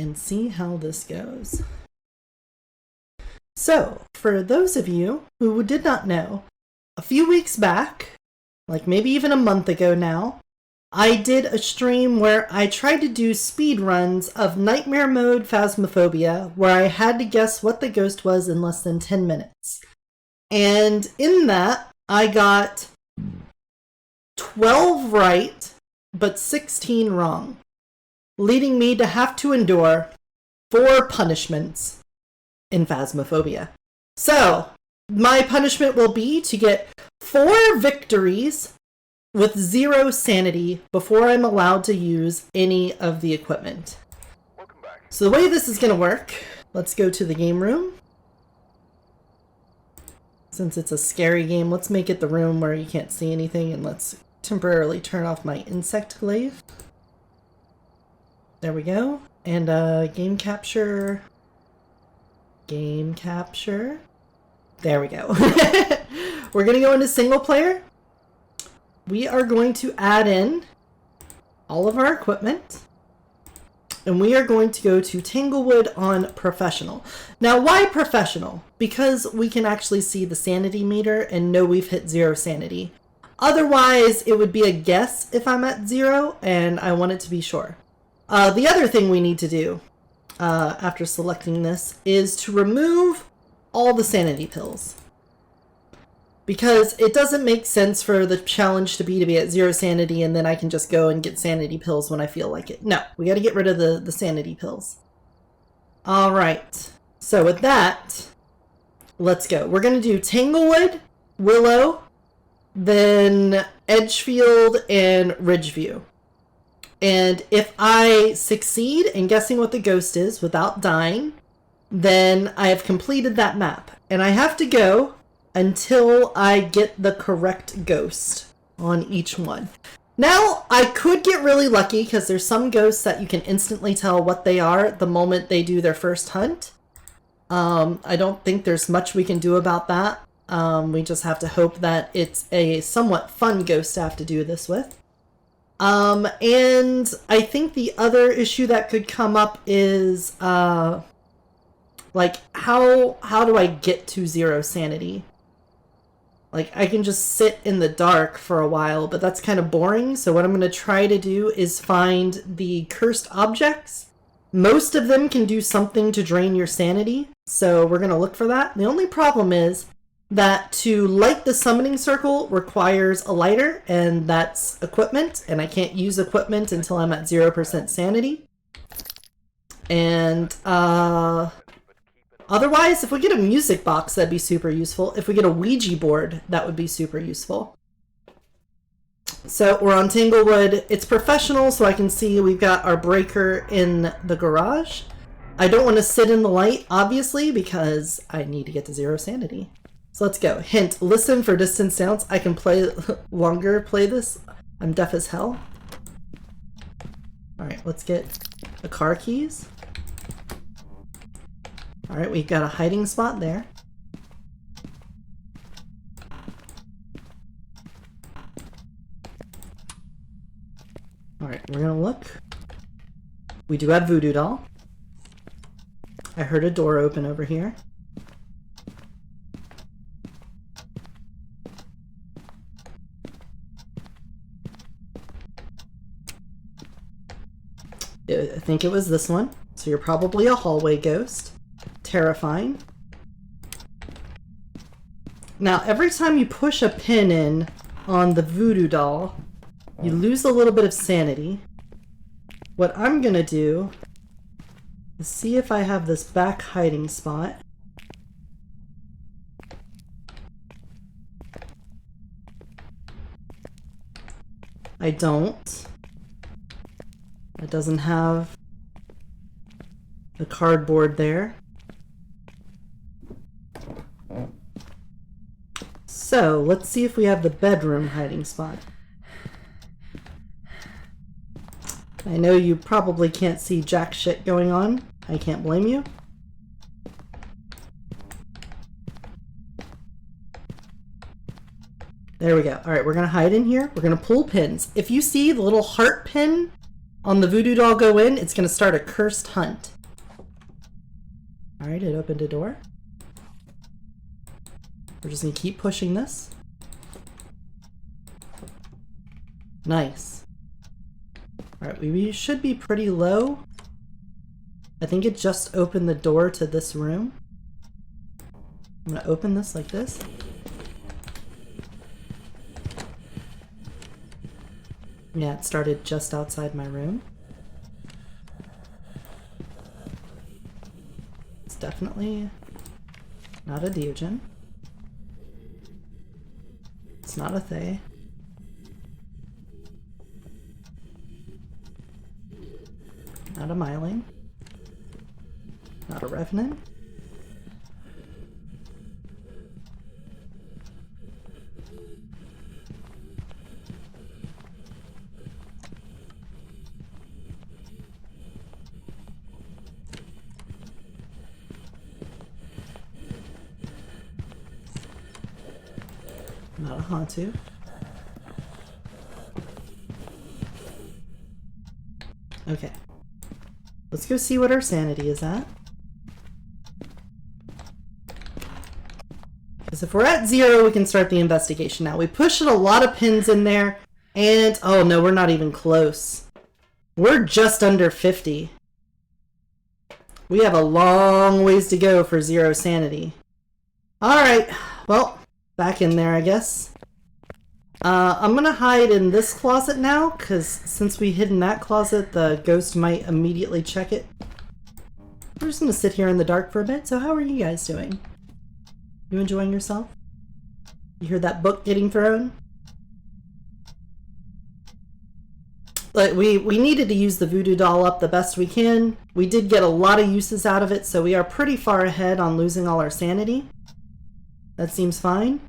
and see how this goes. So, for those of you who did not know, a few weeks back, like maybe even a month ago now, I did a stream where I tried to do speed runs of Nightmare Mode Phasmophobia, where I had to guess what the ghost was in less than 10 minutes. And in that, I got 12 right, but 16 wrong, leading me to have to endure 4 punishments in Phasmophobia. So, my punishment will be to get 4 victories with 0 sanity before I'm allowed to use any of the equipment. Welcome back. So the way this is going to work, let's go to the game room. Since it's a scary game, let's make it the room where you can't see anything, and let's temporarily turn off my insect glaive. There we go. And game capture. Game capture. There we go. We're going to go into single player. We are going to add in all of our equipment. And we are going to go to Tanglewood on Professional. Now, why Professional? Because we can actually see the sanity meter and know we've hit 0 sanity. Otherwise, it would be a guess if I'm at 0, and I want it to be sure. The other thing we need to do after selecting this is to remove all the sanity pills. Because it doesn't make sense for the challenge to be at 0 sanity and then I can just go and get sanity pills when I feel like it. No, we got to get rid of the sanity pills. All right. So with that, let's go. We're going to do Tanglewood, Willow, then Edgefield, and Ridgeview. And if I succeed in guessing what the ghost is without dying, then I have completed that map. And I have to go until I get the correct ghost on each one. Now, I could get really lucky because there's some ghosts that you can instantly tell what they are the moment they do their first hunt. I don't think there's much we can do about that. We just have to hope that it's a somewhat fun ghost to have to do this with. And I think the other issue that could come up is, like, how do I get to 0 sanity? Like, I can just sit in the dark for a while, but that's kind of boring. So what I'm going to try to do is find the cursed objects. Most of them can do something to drain your sanity, so we're going to look for that. The only problem is that to light the summoning circle requires a lighter, and that's equipment, and I can't use equipment until I'm at 0% sanity. And, otherwise, if we get a music box, that'd be super useful. If we get a Ouija board, that would be super useful. So we're on Tanglewood. It's Professional, so I can see we've got our breaker in the garage. I don't want to sit in the light, obviously, because I need to get to 0 sanity. So let's go. Hint, listen for distant sounds. I can play this. I'm deaf as hell. Alright, let's get the car keys. Alright, we've got a hiding spot there. Alright, we're gonna look. We do have Voodoo Doll. I heard a door open over here. I think it was this one. So you're probably a hallway ghost. Terrifying. Now, every time you push a pin in on the Voodoo Doll, you lose a little bit of sanity. What I'm gonna do is see if I have this back hiding spot. I don't. It doesn't have the cardboard there. So, let's see if we have the bedroom hiding spot. I know you probably can't see jack shit going on. I can't blame you. There we go. Alright, we're gonna hide in here. We're gonna pull pins. If you see the little heart pin on the voodoo doll go in, it's going to start a cursed hunt. Alright, it opened a door. We're just going to keep pushing this. Nice. Alright, we should be pretty low. I think it just opened the door to this room. I'm going to open this like this. Yeah, it started just outside my room. It's definitely not a Diogen. It's not a Thay. Not a Myling. Not a Revenant. Not a Hantu. Okay. Let's go see what our sanity is at. Because if we're at 0, we can start the investigation now. We pushed a lot of pins in there, and oh no, we're not even close. We're just under 50. We have a long ways to go for 0 sanity. Alright, well, back in there, I guess. I'm gonna hide in this closet now, because since we hid in that closet, the ghost might immediately check it. We're just gonna sit here in the dark for a bit. So how are you guys doing? You enjoying yourself? You heard that book getting thrown? But we needed to use the voodoo doll up the best we can. We did get a lot of uses out of it, so we are pretty far ahead on losing all our sanity. That seems fine.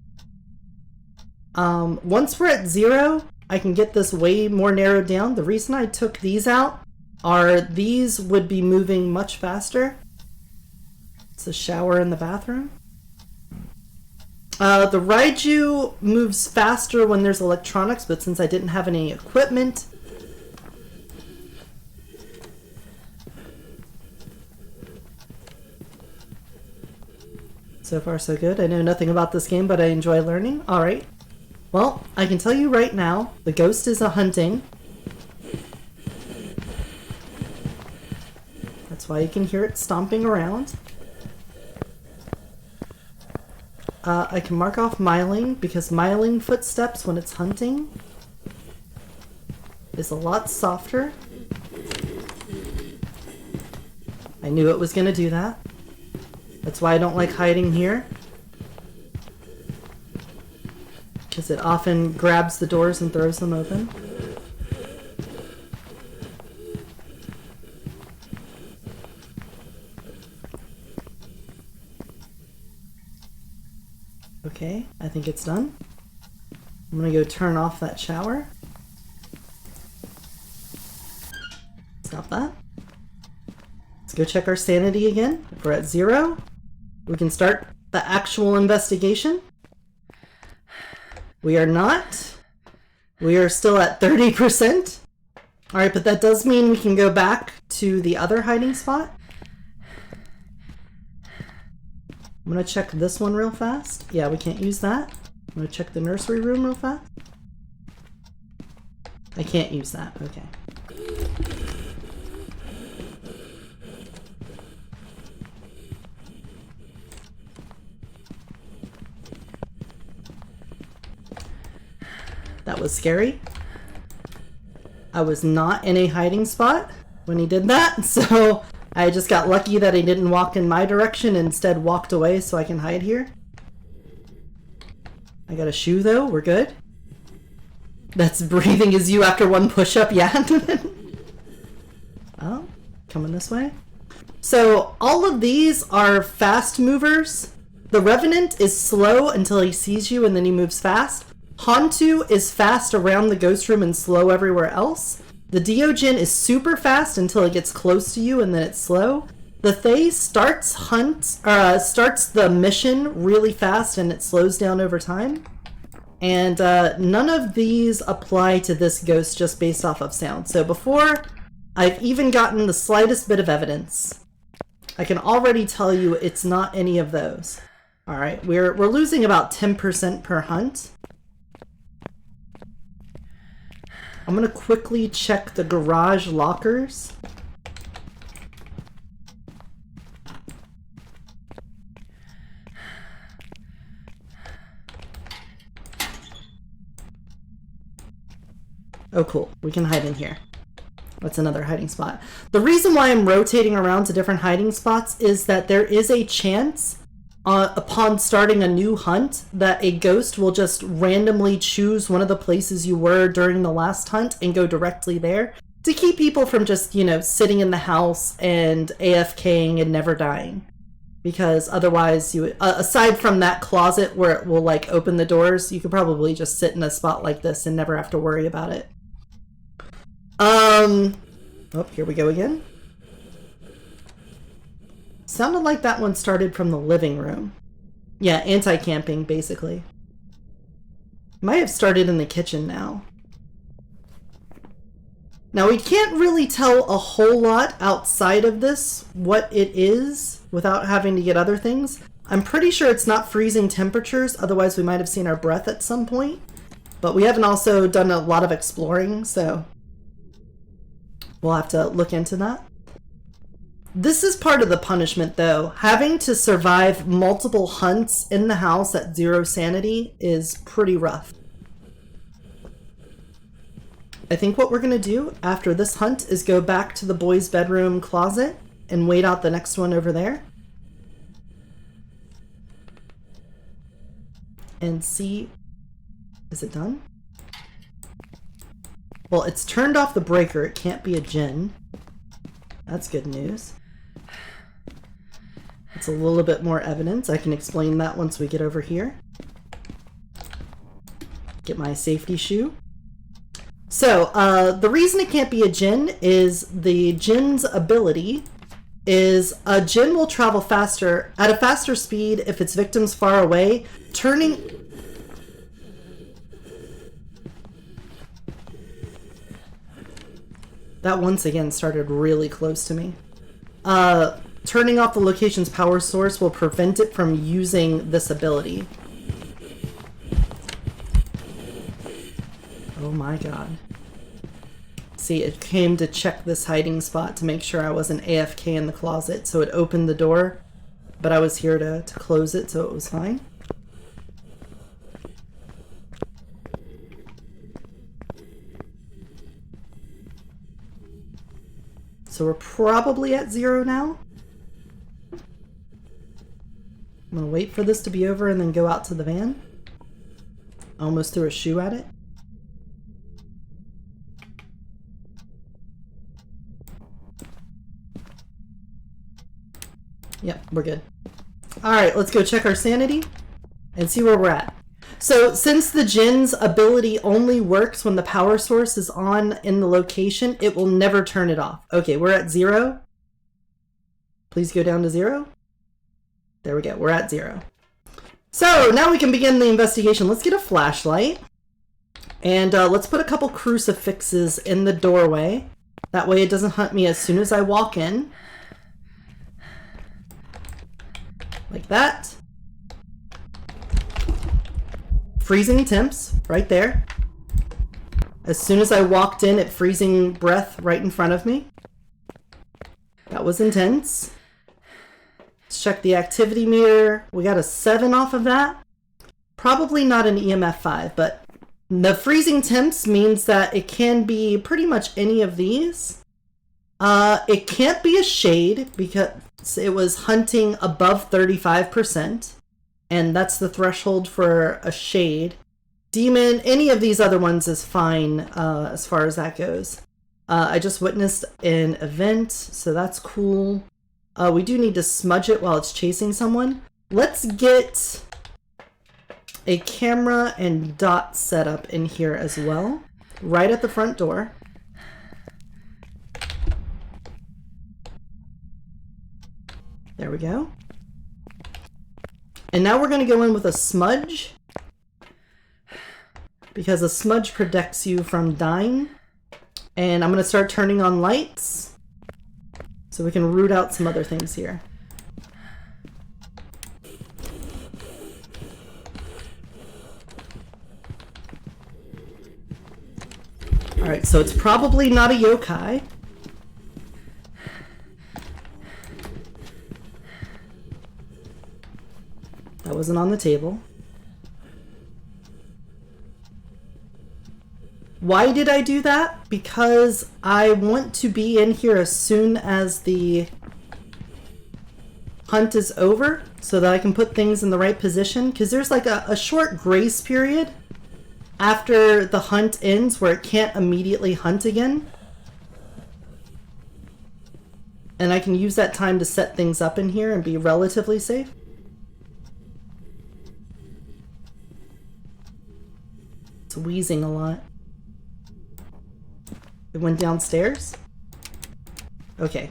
Once we're at 0, I can get this way more narrowed down. The reason I took these out are these would be moving much faster. It's a shower in the bathroom. The Raiju moves faster when there's electronics, but since I didn't have any equipment... So far so good. I know nothing about this game, but I enjoy learning. Alright. Well, I can tell you right now, the ghost is hunting. That's why you can hear it stomping around. I can mark off Myling, because Myling footsteps when it's hunting is a lot softer. I knew it was going to do that. That's why I don't like hiding here. Because it often grabs the doors and throws them open. Okay, I think it's done. I'm gonna go turn off that shower. Stop that. Let's go check our sanity again. If we're at 0, we can start the actual investigation. We are not. We are still at 30%. Alright, but that does mean we can go back to the other hiding spot. I'm going to check this one real fast. Yeah, we can't use that. I'm going to check the nursery room real fast. I can't use that. Okay. That was scary. I was not in a hiding spot when he did that, so I just got lucky that he didn't walk in my direction and instead walked away so I can hide here. I got a shoe though, we're good. That's breathing as you after one push-up, yeah. Oh, coming this way. So all of these are fast movers. The Revenant is slow until he sees you and then he moves fast. Hantu is fast around the ghost room and slow everywhere else. The Diogen is super fast until it gets close to you and then it's slow. The Thay starts the mission really fast and it slows down over time. And none of these apply to this ghost just based off of sound. So before I've even gotten the slightest bit of evidence. I can already tell you it's not any of those. All right, we're losing about 10% per hunt. I'm gonna quickly check the garage lockers. Oh, cool. We can hide in here. That's another hiding spot. The reason why I'm rotating around to different hiding spots is that there is a chance upon starting a new hunt that a ghost will just randomly choose one of the places you were during the last hunt and go directly there to keep people from just, you know, sitting in the house and AFKing and never dying. Because otherwise, you aside from that closet where it will like open the doors, you could probably just sit in a spot like this and never have to worry about it. Oh, here we go again. Sounded like that one started from the living room. Yeah, anti-camping, basically. Might have started in the kitchen now. Now, we can't really tell a whole lot outside of this what it is without having to get other things. I'm pretty sure it's not freezing temperatures, otherwise we might have seen our breath at some point. But we haven't also done a lot of exploring, so we'll have to look into that. This is part of the punishment, though. Having to survive multiple hunts in the house at 0 sanity is pretty rough. I think what we're going to do after this hunt is go back to the boys' bedroom closet and wait out the next one over there. And see... Is it done? Well, it's turned off the breaker. It can't be a djinn. That's good news. It's a little bit more evidence. I can explain that once we get over here. Get my safety shoe. So, the reason it can't be a djinn is the djinn's ability is a djinn will travel faster, at a faster speed if its victim's far away, turning... That once again started really close to me. Turning off the location's power source will prevent it from using this ability. Oh my god. See, it came to check this hiding spot to make sure I wasn't AFK in the closet, so it opened the door, but I was here to close it, so it was fine. So we're probably at 0 now. I'm gonna wait for this to be over and then go out to the van. I almost threw a shoe at it. Yep, we're good. Alright, let's go check our sanity and see where we're at. So, since the djinn's ability only works when the power source is on in the location, it will never turn it off. Okay, we're at 0. Please go down to 0. There we go, we're at 0. So, now we can begin the investigation. Let's get a flashlight. And let's put a couple crucifixes in the doorway. That way it doesn't hunt me as soon as I walk in. Like that. Freezing temps, right there. As soon as I walked in, it freezing breath right in front of me. That was intense. Let's check the activity meter. We got a 7 off of that. Probably not an EMF 5, but the freezing temps means that it can be pretty much any of these. It can't be a shade because it was hunting above 35%. And that's the threshold for a shade. Demon, any of these other ones is fine as far as that goes. I just witnessed an event, so that's cool. We do need to smudge it while it's chasing someone. Let's get a camera and dot setup in here as well. Right at the front door. There we go. And now we're going to go in with a smudge, because a smudge protects you from dying. And I'm going to start turning on lights so we can root out some other things here. Alright, so it's probably not a yokai. That wasn't on the table. Why did I do that? Because I want to be in here as soon as the hunt is over so that I can put things in the right position. Because there's like a short grace period after the hunt ends where it can't immediately hunt again. And I can use that time to set things up in here and be relatively safe. It's wheezing a lot. It went downstairs? Okay.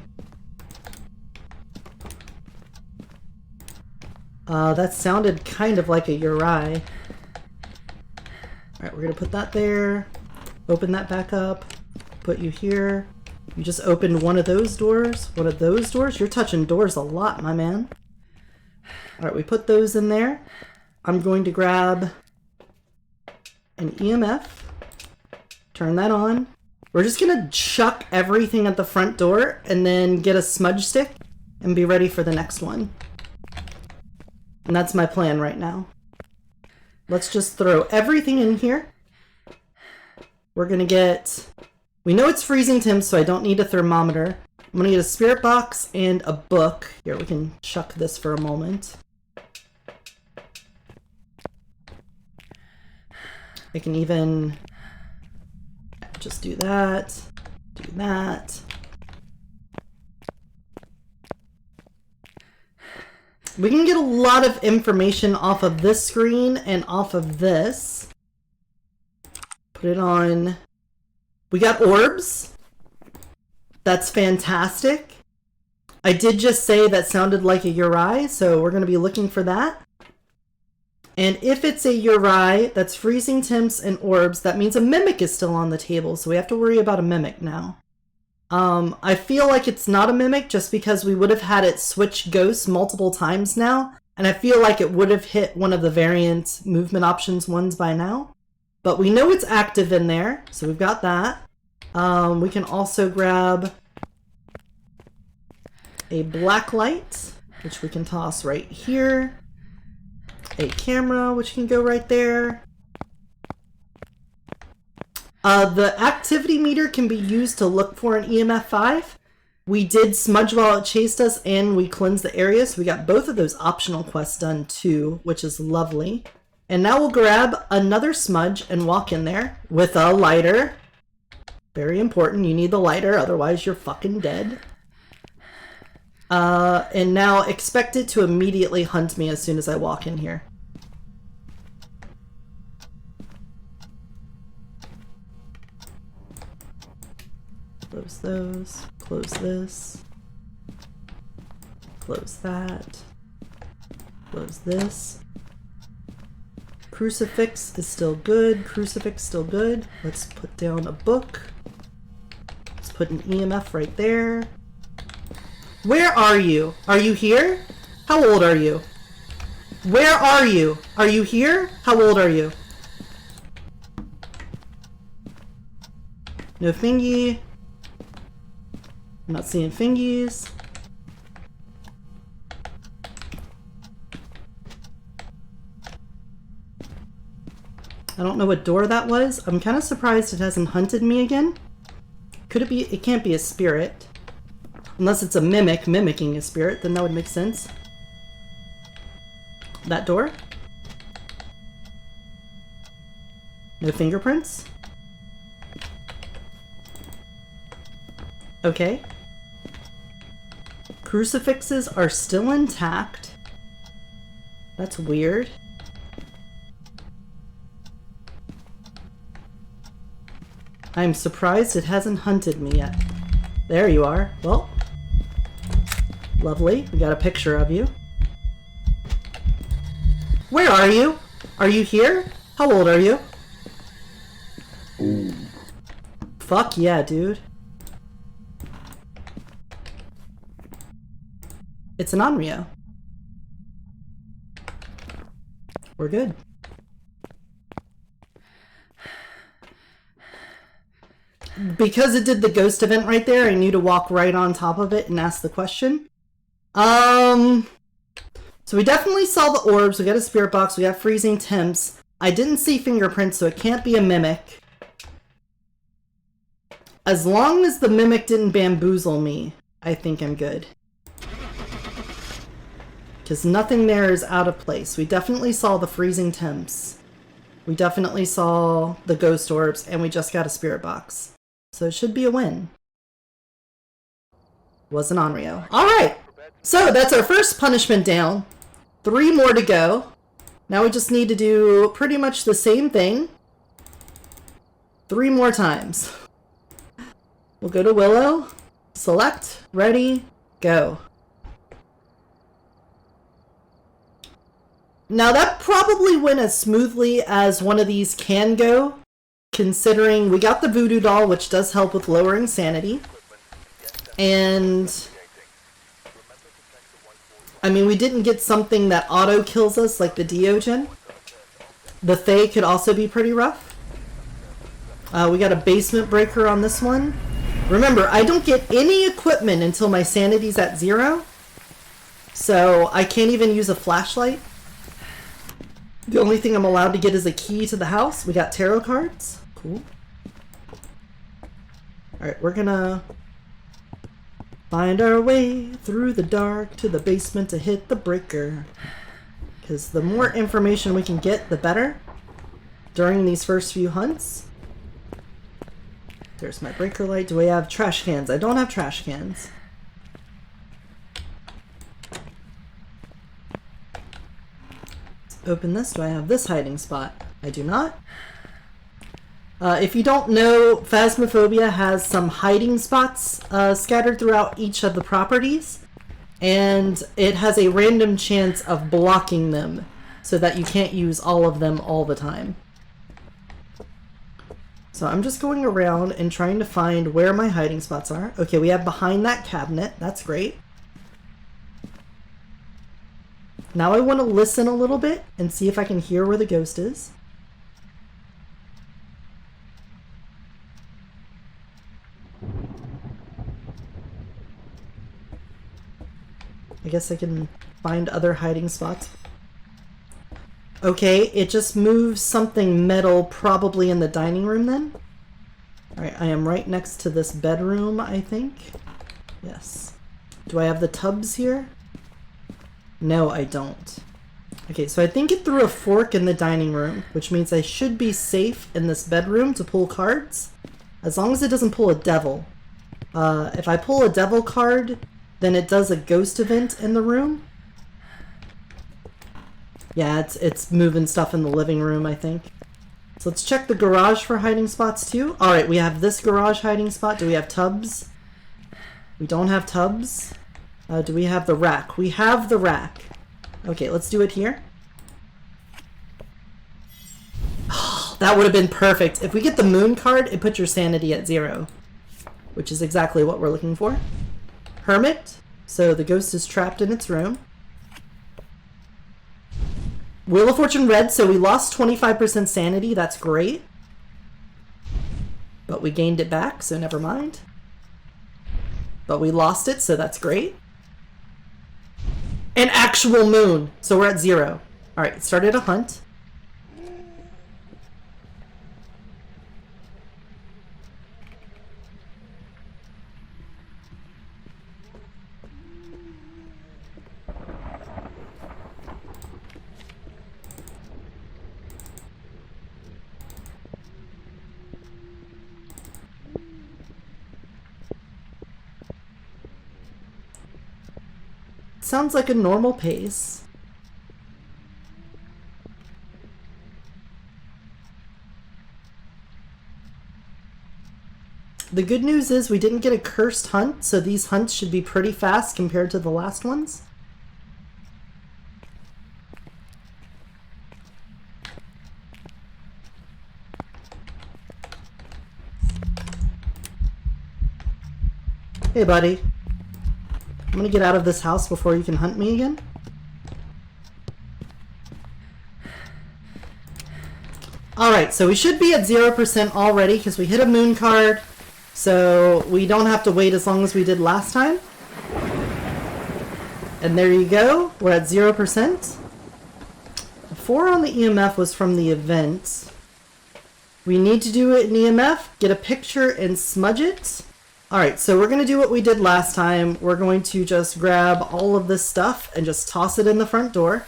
That sounded kind of like a Uri. Alright, we're gonna put that there. Open that back up. Put you here. You just opened one of those doors. One of those doors? You're touching doors a lot, my man. Alright, we put those in there. I'm going to grab an EMF. Turn that on. We're just gonna chuck everything at the front door and then get a smudge stick and be ready for the next one. And that's my plan right now. Let's just throw everything in here. We're gonna get... We know it's freezing temps, so I don't need a thermometer. I'm gonna get a spirit box and a book. Here, we can chuck this for a moment. I can even just do that, do that. We can get a lot of information off of this screen and off of this. Put it on. We got orbs. That's fantastic. I did just say that sounded like a Uri, so we're going to be looking for that. And if it's a Uri that's freezing temps and orbs, that means a mimic is still on the table, so we have to worry about a mimic now. I feel like it's not a mimic just because we would have had it switch ghosts multiple times now, and I feel like it would have hit one of the variant movement options ones by now. But we know it's active in there, so we've got that. We can also grab a black light, which we can toss right here. A camera, which can go right there. The activity meter can be used to look for an EMF 5. We did smudge while it chased us, and we cleansed the area, so we got both of those optional quests done too, which is lovely. And now we'll grab another smudge and walk in there with a lighter. Very important, you need the lighter, otherwise you're fucking dead. And now expect it to immediately hunt me as soon as I walk in here. Close those, close this, close that, close this. Crucifix is still good, crucifix still good. Let's put down a book. Let's put an EMF right there. Where are you? Are you here? How old are you? Where are you? Are you here? How old are you? No fingy. I'm not seeing fingies. I don't know what door that was. I'm kind of surprised it hasn't hunted me again. Could it be? It can't be a spirit. Unless it's a mimic mimicking a spirit, then that would make sense. That door? No fingerprints? Okay. Crucifixes are still intact. That's weird. I'm surprised it hasn't hunted me yet. There you are. Well, lovely. We got a picture of you. Where are you? Are you here? How old are you? Fuck yeah, dude. It's an Onryo. We're good. Because it did the ghost event right there, I knew to walk right on top of it and ask the question. So we definitely saw the orbs, we got a spirit box, we got freezing temps. I didn't see fingerprints, so it can't be a mimic. As long as the mimic didn't bamboozle me, I think I'm good. Because nothing there is out of place. We definitely saw the freezing temps. We definitely saw the ghost orbs, and we just got a spirit box. So it should be a win. Was an Onryo. Alright! So that's our first punishment down. 3 more to go. Now we just need to do pretty much the same thing 3 more times. We'll go to Willow, select, ready, go. Now that probably went as smoothly as one of these can go, considering we got the voodoo doll, which does help with lowering sanity. And I mean, we didn't get something that auto kills us like the Diogen. The Fae could also be pretty rough. We got a basement breaker on this one. Remember, I don't get any equipment until my sanity's at 0. So I can't even use a flashlight. The only thing I'm allowed to get is a key to the house. We got tarot cards. Cool. Alright, we're gonna find our way through the dark to the basement to hit the breaker. Because the more information we can get, the better during these first few hunts. There's my breaker light. Do we have trash cans? I don't have trash cans. Let's open this. Do I have this hiding spot? I do not. If you don't know, Phasmophobia has some hiding spots scattered throughout each of the properties, and it has a random chance of blocking them so that you can't use all of them all the time. So I'm just going around and trying to find where my hiding spots are. Okay, we have behind that cabinet. That's great. Now I want to listen a little bit and see if I can hear where the ghost is. I guess I can find other hiding spots. Okay, it just moves something metal probably in the dining room then. Alright, I am right next to this bedroom, I think. Yes. Do I have the tubs here? No, I don't. Okay, so I think it threw a fork in the dining room, which means I should be safe in this bedroom to pull cards. As long as it doesn't pull a devil. If I pull a devil card, then it does a ghost event in the room. Yeah, it's moving stuff in the living room, I think. So let's check the garage for hiding spots too. Alright, we have this garage hiding spot. Do we have tubs? We don't have tubs. Do we have the rack? We have the rack. Okay, let's do it here. That would have been perfect. If we get the moon card, it puts your sanity at 0. Which is exactly what we're looking for. Hermit. So the ghost is trapped in its room. Wheel of Fortune red, so we lost 25% sanity. That's great. But we gained it back, so never mind. But we lost it, so that's great. An actual moon, so we're at 0. Alright, it started a hunt. Sounds like a normal pace. The good news is we didn't get a cursed hunt, so these hunts should be pretty fast compared to the last ones. Hey, buddy. I'm gonna get out of this house before you can hunt me again. Alright, so we should be at 0% already because we hit a moon card. So we don't have to wait as long as we did last time. And there you go. We're at 0%. 4 on the EMF was from the event. We need to do it in EMF, get a picture and smudge it. Alright, so we're going to do what we did last time. We're going to just grab all of this stuff and just toss it in the front door.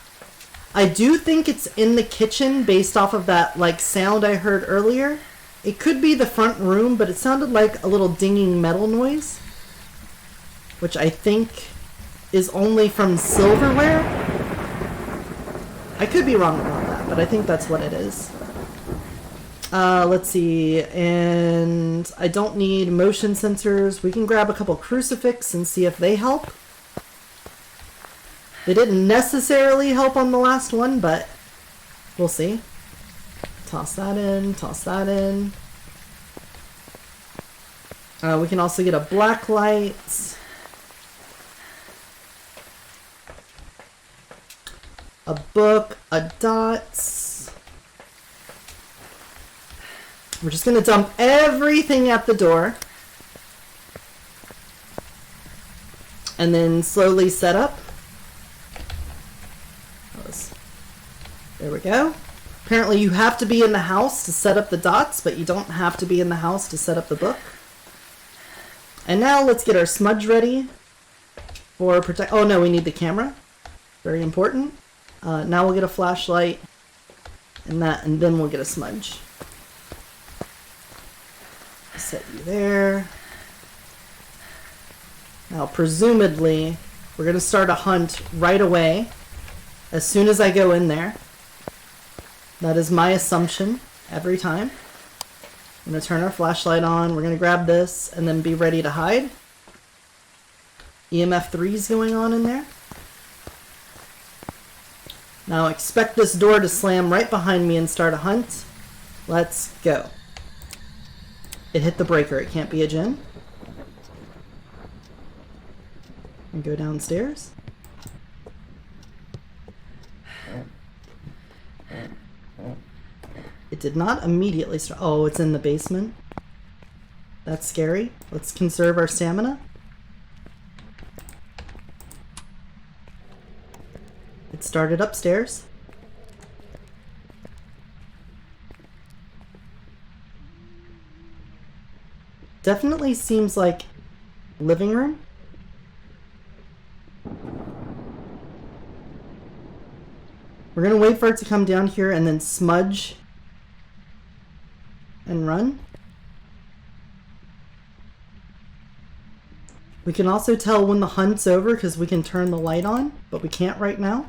I do think it's in the kitchen based off of that like sound I heard earlier. It could be the front room, but it sounded like a little dinging metal noise, which I think is only from silverware. I could be wrong about that, but I think that's what it is. Let's see, and I don't need motion sensors. We can grab a couple crucifix and see if they help. They didn't necessarily help on the last one, but we'll see. Toss that in, toss that in. We can also get a black light. A book, a dots. We're just going to dump everything at the door. And then slowly set up. There we go. Apparently you have to be in the house to set up the dots, but you don't have to be in the house to set up the book. And now let's get our smudge ready for protect. Oh no, we need the camera. Very important. Now we'll get a flashlight and that, and then we'll get a smudge. Set you there. Now presumably we're going to start a hunt right away as soon as I go in there. That is my assumption every time. I'm going to turn our flashlight on. We're going to grab this and then be ready to hide. EMF 3 is going on in there. Now expect this door to slam right behind me and start a hunt. Let's go. It hit the breaker. It can't be a djinn. And go downstairs. It did not immediately start. Oh, it's in the basement. That's scary. Let's conserve our stamina. It started upstairs. Definitely seems like living room. We're gonna wait for it to come down here and then smudge and run. We can also tell when the hunt's over because we can turn the light on, but we can't right now.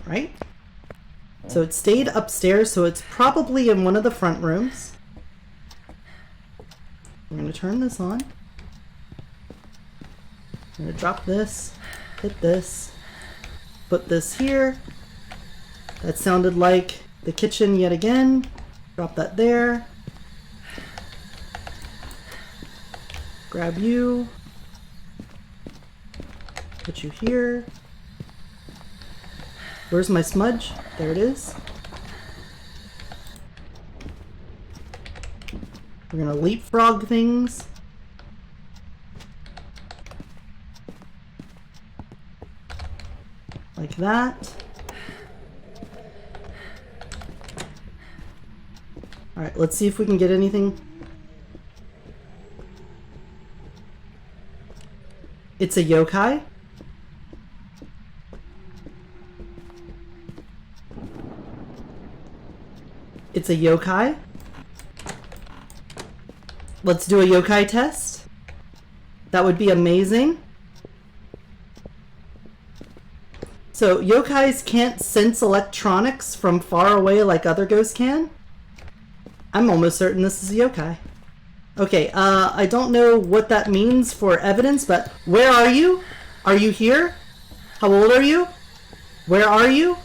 Right? So it stayed upstairs, so it's probably in one of the front rooms. I'm going to turn this on. I'm going to drop this, hit this, put this here. That sounded like the kitchen yet again. Drop that there. Grab you. Put you here. Where's my smudge? There it is. We're gonna leapfrog things. Like that. Alright, let's see if we can get anything. It's a yokai. It's a yokai. Let's do a yokai test. That would be amazing. So yokais can't sense electronics from far away like other ghosts can. I'm almost certain this is a yokai. Okay, I don't know what that means for evidence, but where are you? Are you here? How old are you? Where are you?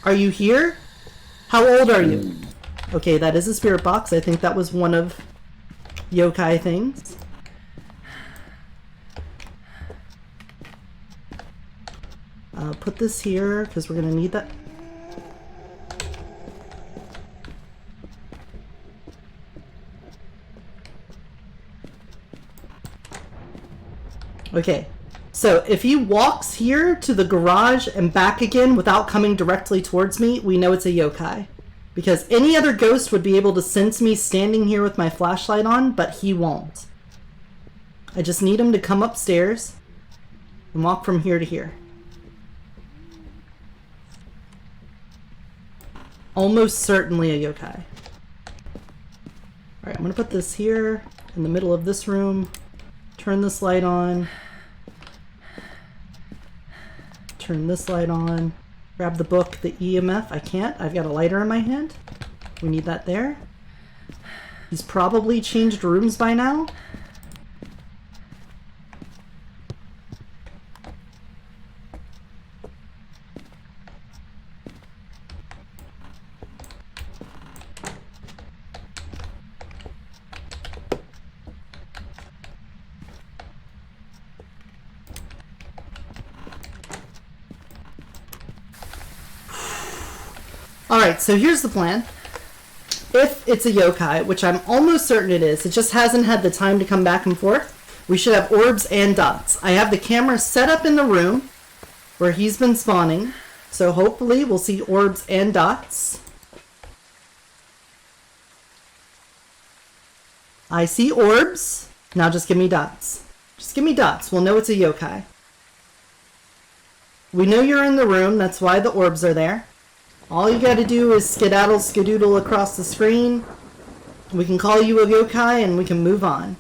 Are you here? How old are you? Okay, that is a spirit box. I think that was one of yokai things. Put this here, because we're going to need that. Okay, so if he walks here to the garage and back again without coming directly towards me, we know it's a yokai. Because any other ghost would be able to sense me standing here with my flashlight on, but he won't. I just need him to come upstairs and walk from here to here. Almost certainly a yokai. Alright, I'm going to put this here in the middle of this room. Turn this light on. Turn this light on. Grab the book, the EMF. I can't. I've got a lighter in my hand. We need that there. He's probably changed rooms by now. Alright, so here's the plan. If it's a yokai, which I'm almost certain it is, it just hasn't had the time to come back and forth, we should have orbs and dots. I have the camera set up in the room where he's been spawning, so hopefully we'll see orbs and dots. I see orbs. Now just give me dots. Just give me dots. We'll know it's a yokai. We know you're in the room, that's why the orbs are there. All you gotta do is skedaddle, skadoodle across the screen. We can call you a yokai and we can move on.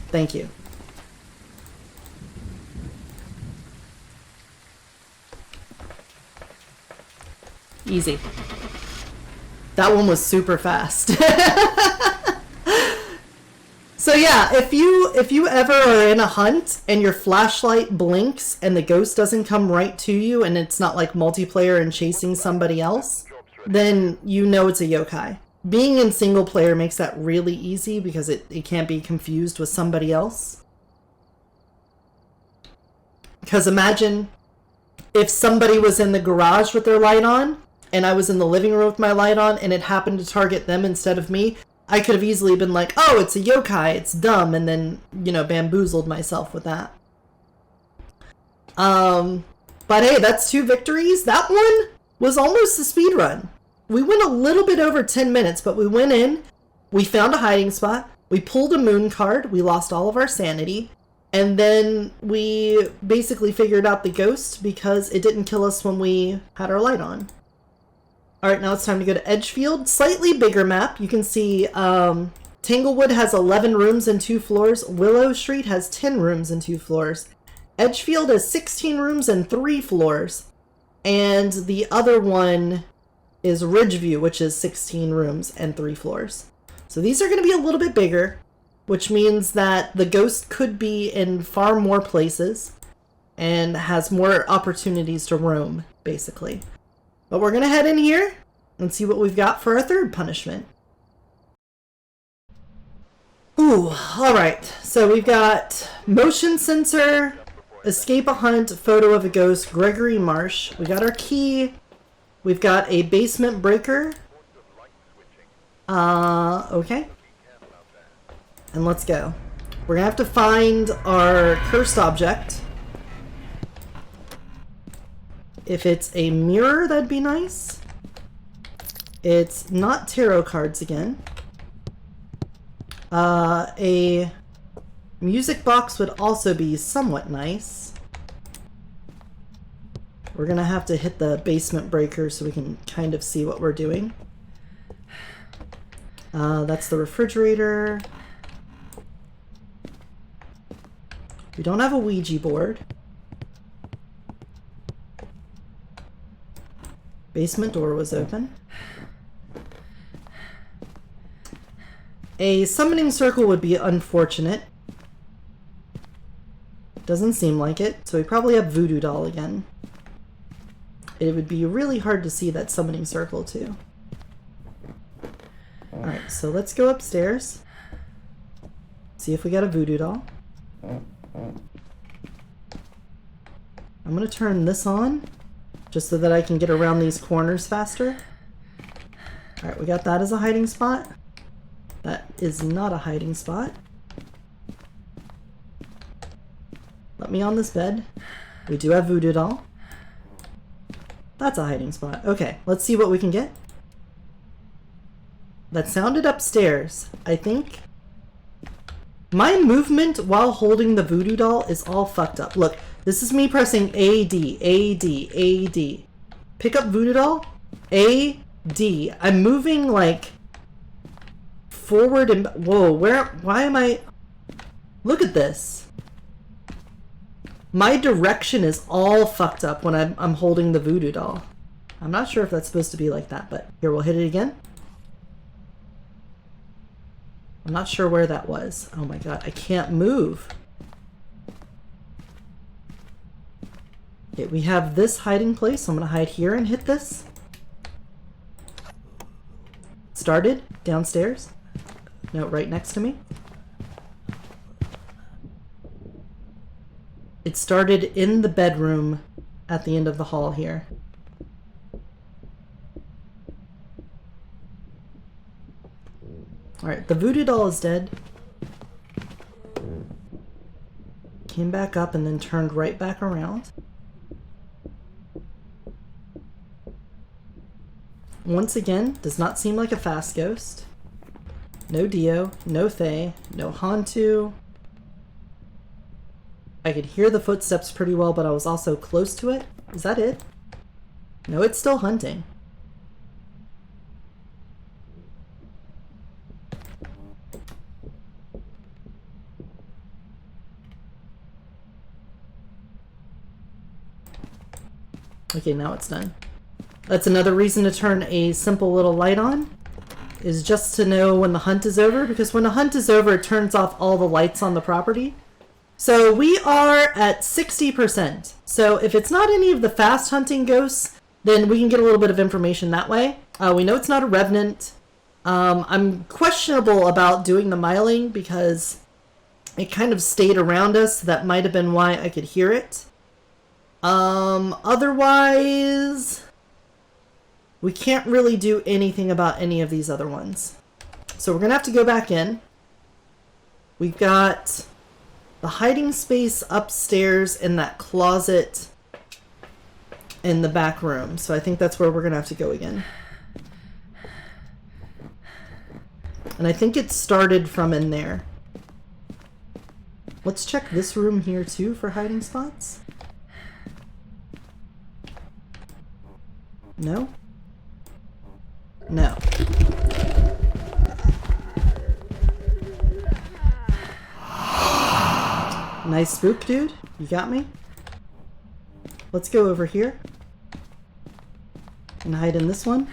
Thank you. Easy. That one was super fast. So yeah, if you ever are in a hunt and your flashlight blinks and the ghost doesn't come right to you and it's not like multiplayer and chasing somebody else, then you know it's a yokai. Being in single player makes that really easy because it can't be confused with somebody else. Because imagine if somebody was in the garage with their light on and I was in the living room with my light on and it happened to target them instead of me, I could have easily been like, oh, it's a yokai, it's dumb, and then, you know, bamboozled myself with that. But hey, that's 2 victories. That one was almost a speed run. We went a little bit over 10 minutes, but we went in, we found a hiding spot, we pulled a moon card, we lost all of our sanity, and then we basically figured out the ghost because it didn't kill us when we had our light on. Alright, now it's time to go to Edgefield. Slightly bigger map. You can see Tanglewood has 11 rooms and 2 floors. Willow Street has 10 rooms and 2 floors. Edgefield has 16 rooms and 3 floors. And the other one is Ridgeview, which is 16 rooms and 3 floors. So these are going to be a little bit bigger, which means that the ghost could be in far more places and has more opportunities to roam, basically. But we're going to head in here and see what we've got for our third punishment. Ooh, alright. So we've got motion sensor, escape a hunt, photo of a ghost, Gregory Marsh. We got our key. We've got a basement breaker. Okay. And let's go. We're going to have to find our cursed object. If it's a mirror, that'd be nice. It's not tarot cards again. A music box would also be somewhat nice. We're gonna have to hit the basement breaker so we can kind of see what we're doing. That's the refrigerator. We don't have a Ouija board. Basement door was open. A summoning circle would be unfortunate. Doesn't seem like it, so we probably have Voodoo Doll again. it would be really hard to see that summoning circle too. Alright, so let's go upstairs. See if we got a voodoo doll. I'm gonna turn this on, just so that I can get around these corners faster. Alright, we got that as a hiding spot. That is not a hiding spot. Let me on this bed. We do have voodoo doll. That's a hiding spot. Okay, let's see what we can get. That sounded upstairs. I think my movement while holding the voodoo doll is all fucked up. Look, this is me pressing A, D, A, D, A, D. Pick up voodoo doll. A, D. I'm moving like forward and whoa, why am I? Look at this. My direction is all fucked up when I'm holding the voodoo doll. I'm not sure if that's supposed to be like that, but here, we'll hit it again. I'm not sure where that was. Oh my god, I can't move. Okay, we have this hiding place, so I'm gonna hide here and hit this. Started downstairs. No, right next to me. It started in the bedroom at the end of the hall here. Alright, the voodoo doll is dead. Came back up and then turned right back around. Once again, does not seem like a fast ghost. No Dio, no Faye, no Hantu. I could hear the footsteps pretty well, but I was also close to it. Is that it? No, it's still hunting. Okay, now it's done. That's another reason to turn a simple little light on, is just to know when the hunt is over, because when the hunt is over, it turns off all the lights on the property. So we are at 60%. So if it's not any of the fast hunting ghosts, then we can get a little bit of information that way. We know it's not a revenant. I'm questionable about doing the miling because it kind of stayed around us. That might have been why I could hear it. Otherwise, we can't really do anything about any of these other ones. So we're gonna have to go back in. We've got the hiding space upstairs in that closet in the back room. So I think that's where we're gonna have to go again. And I think it started from in there. Let's check this room here too for hiding spots. No? No. Nice spook, dude. You got me? Let's go over here and hide in this one.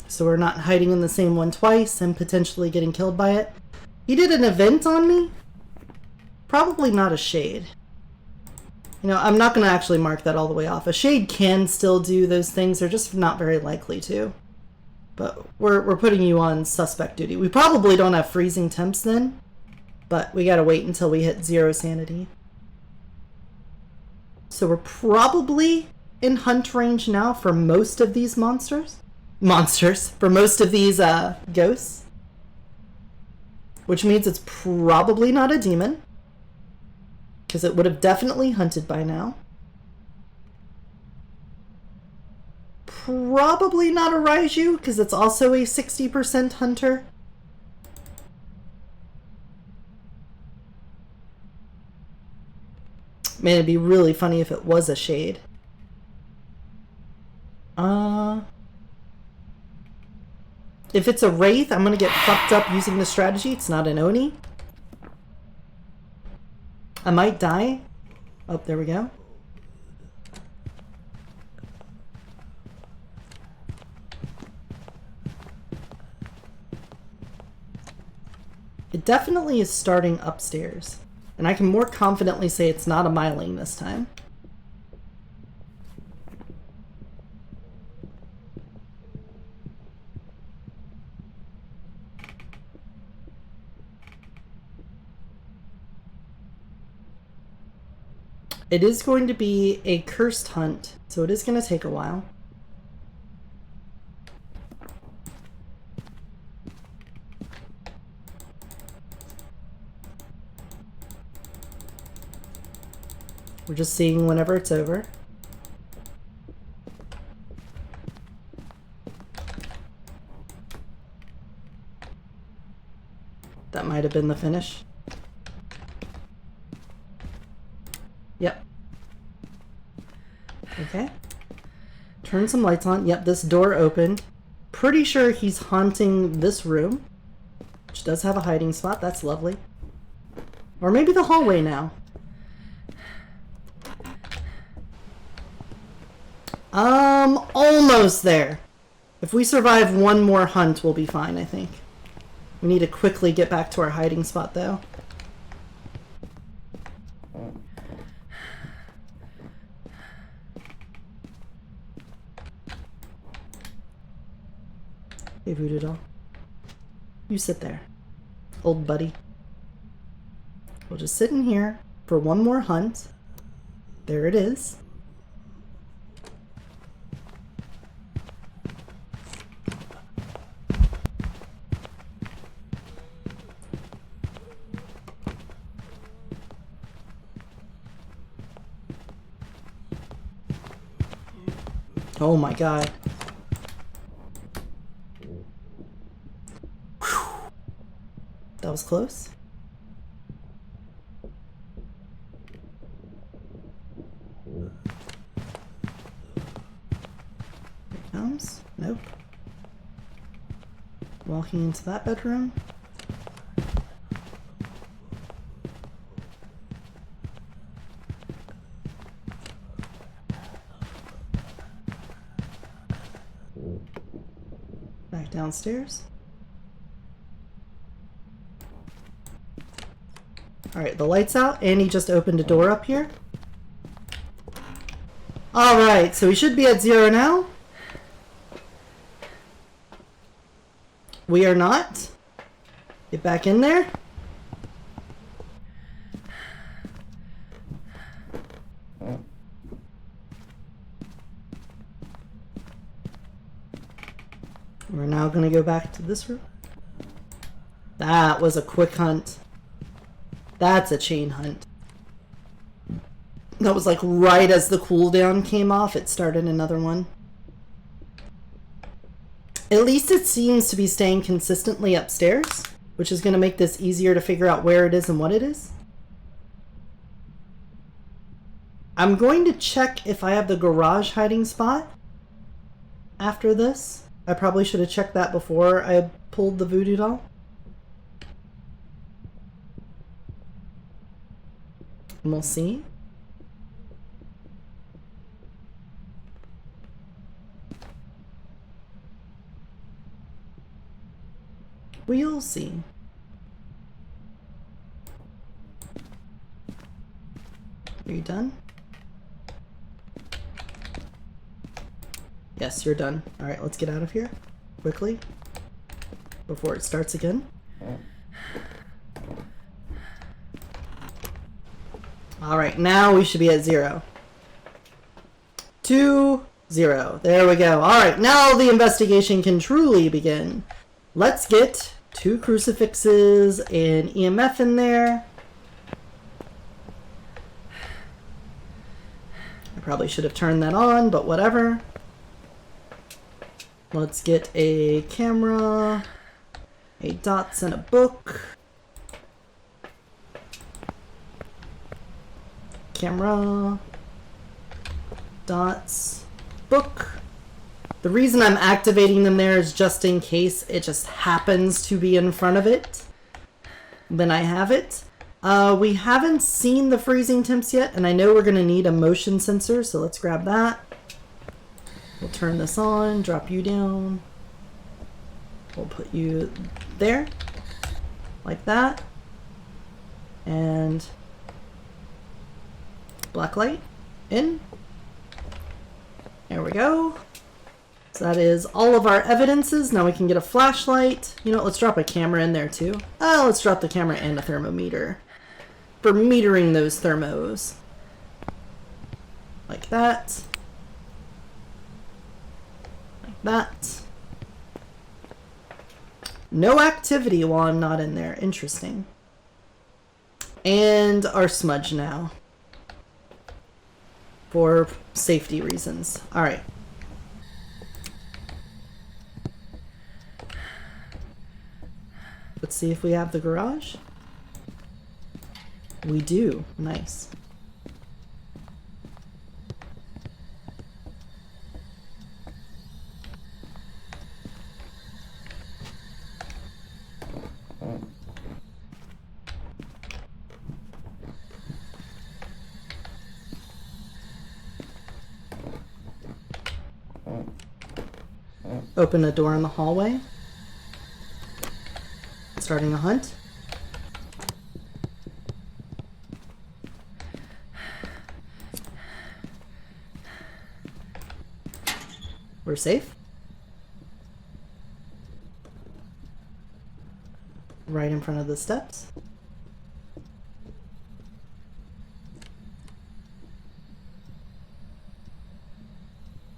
So we're not hiding in the same one twice and potentially getting killed by it. He did an event on me? Probably not a shade. You know, I'm not going to actually mark that all the way off. A shade can still do those things. They're just not very likely to. But we're putting you on suspect duty. We probably don't have freezing temps then. But we got to wait until we hit 0 sanity. So we're probably in hunt range now for most of these monsters. For most of these ghosts. Which means it's probably not a demon. Because it would have definitely hunted by now. Probably not a Raiju, because it's also a 60% hunter. Man, it'd be really funny if it was a shade. If it's a Wraith, I'm going to get fucked up using the strategy. It's not an Oni. I might die. Oh, there we go. It definitely is starting upstairs. And I can more confidently say it's not a miling this time. It is going to be a cursed hunt, so it is going to take a while. We're just seeing whenever it's over. That might have been the finish. Yep. Okay. Turn some lights on. Yep, this door opened. Pretty sure he's haunting this room, which does have a hiding spot. That's lovely. Or maybe the hallway now. Almost there. If we survive one more hunt, we'll be fine, I think. We need to quickly get back to our hiding spot, though. Hey, Voodoo Doll. You sit there, old buddy. We'll just sit in here for one more hunt. There it is. Oh my god. Whew. That was close. Here it comes. Nope. Walking into that bedroom. Back downstairs. Alright, the light's out, and he just opened a door up here. Alright, so we should be at 0 now. We are not. Get back in there. We're now going to go back to this room. That was a quick hunt. That's a chain hunt. That was like right as the cooldown came off, it started another one. At least it seems to be staying consistently upstairs, which is going to make this easier to figure out where it is and what it is. I'm going to check if I have the garage hiding spot after this. I probably should have checked that before I pulled the Voodoo Doll. And we'll see. We'll see. Are you done? Yes, you're done. Alright, let's get out of here quickly before it starts again. Alright, now we should be at 0. 2, 0. There we go. Alright, now the investigation can truly begin. Let's get 2 crucifixes and EMF in there. I probably should have turned that on, but whatever. Let's get a camera, a dots, and a book. Camera, dots, book. The reason I'm activating them there is just in case it just happens to be in front of it. Then I have it. We haven't seen the freezing temps yet, and I know we're going to need a motion sensor, so let's grab that. We'll turn this on, drop you down. We'll put you there, like that. And black light in. There we go. So that is all of our evidences. Now we can get a flashlight. You know what, let's drop a camera in there too. Oh, let's drop the camera and a thermometer for metering those thermos. Like that. Like that. No activity while I'm not in there. Interesting. And our smudge now. For safety reasons. Alright. Let's see if we have the garage. We do. Nice. Open a door in the hallway. Starting a hunt. We're safe. Right in front of the steps.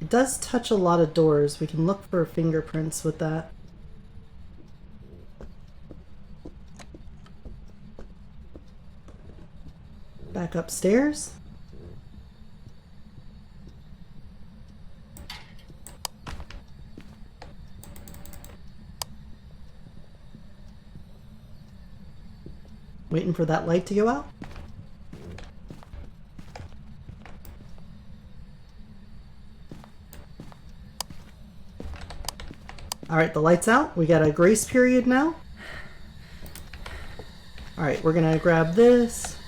It does touch a lot of doors. We can look for fingerprints with that. Back upstairs. Waiting for that light to go out. Alright, the light's out. We got a grace period now. Alright, we're gonna grab this.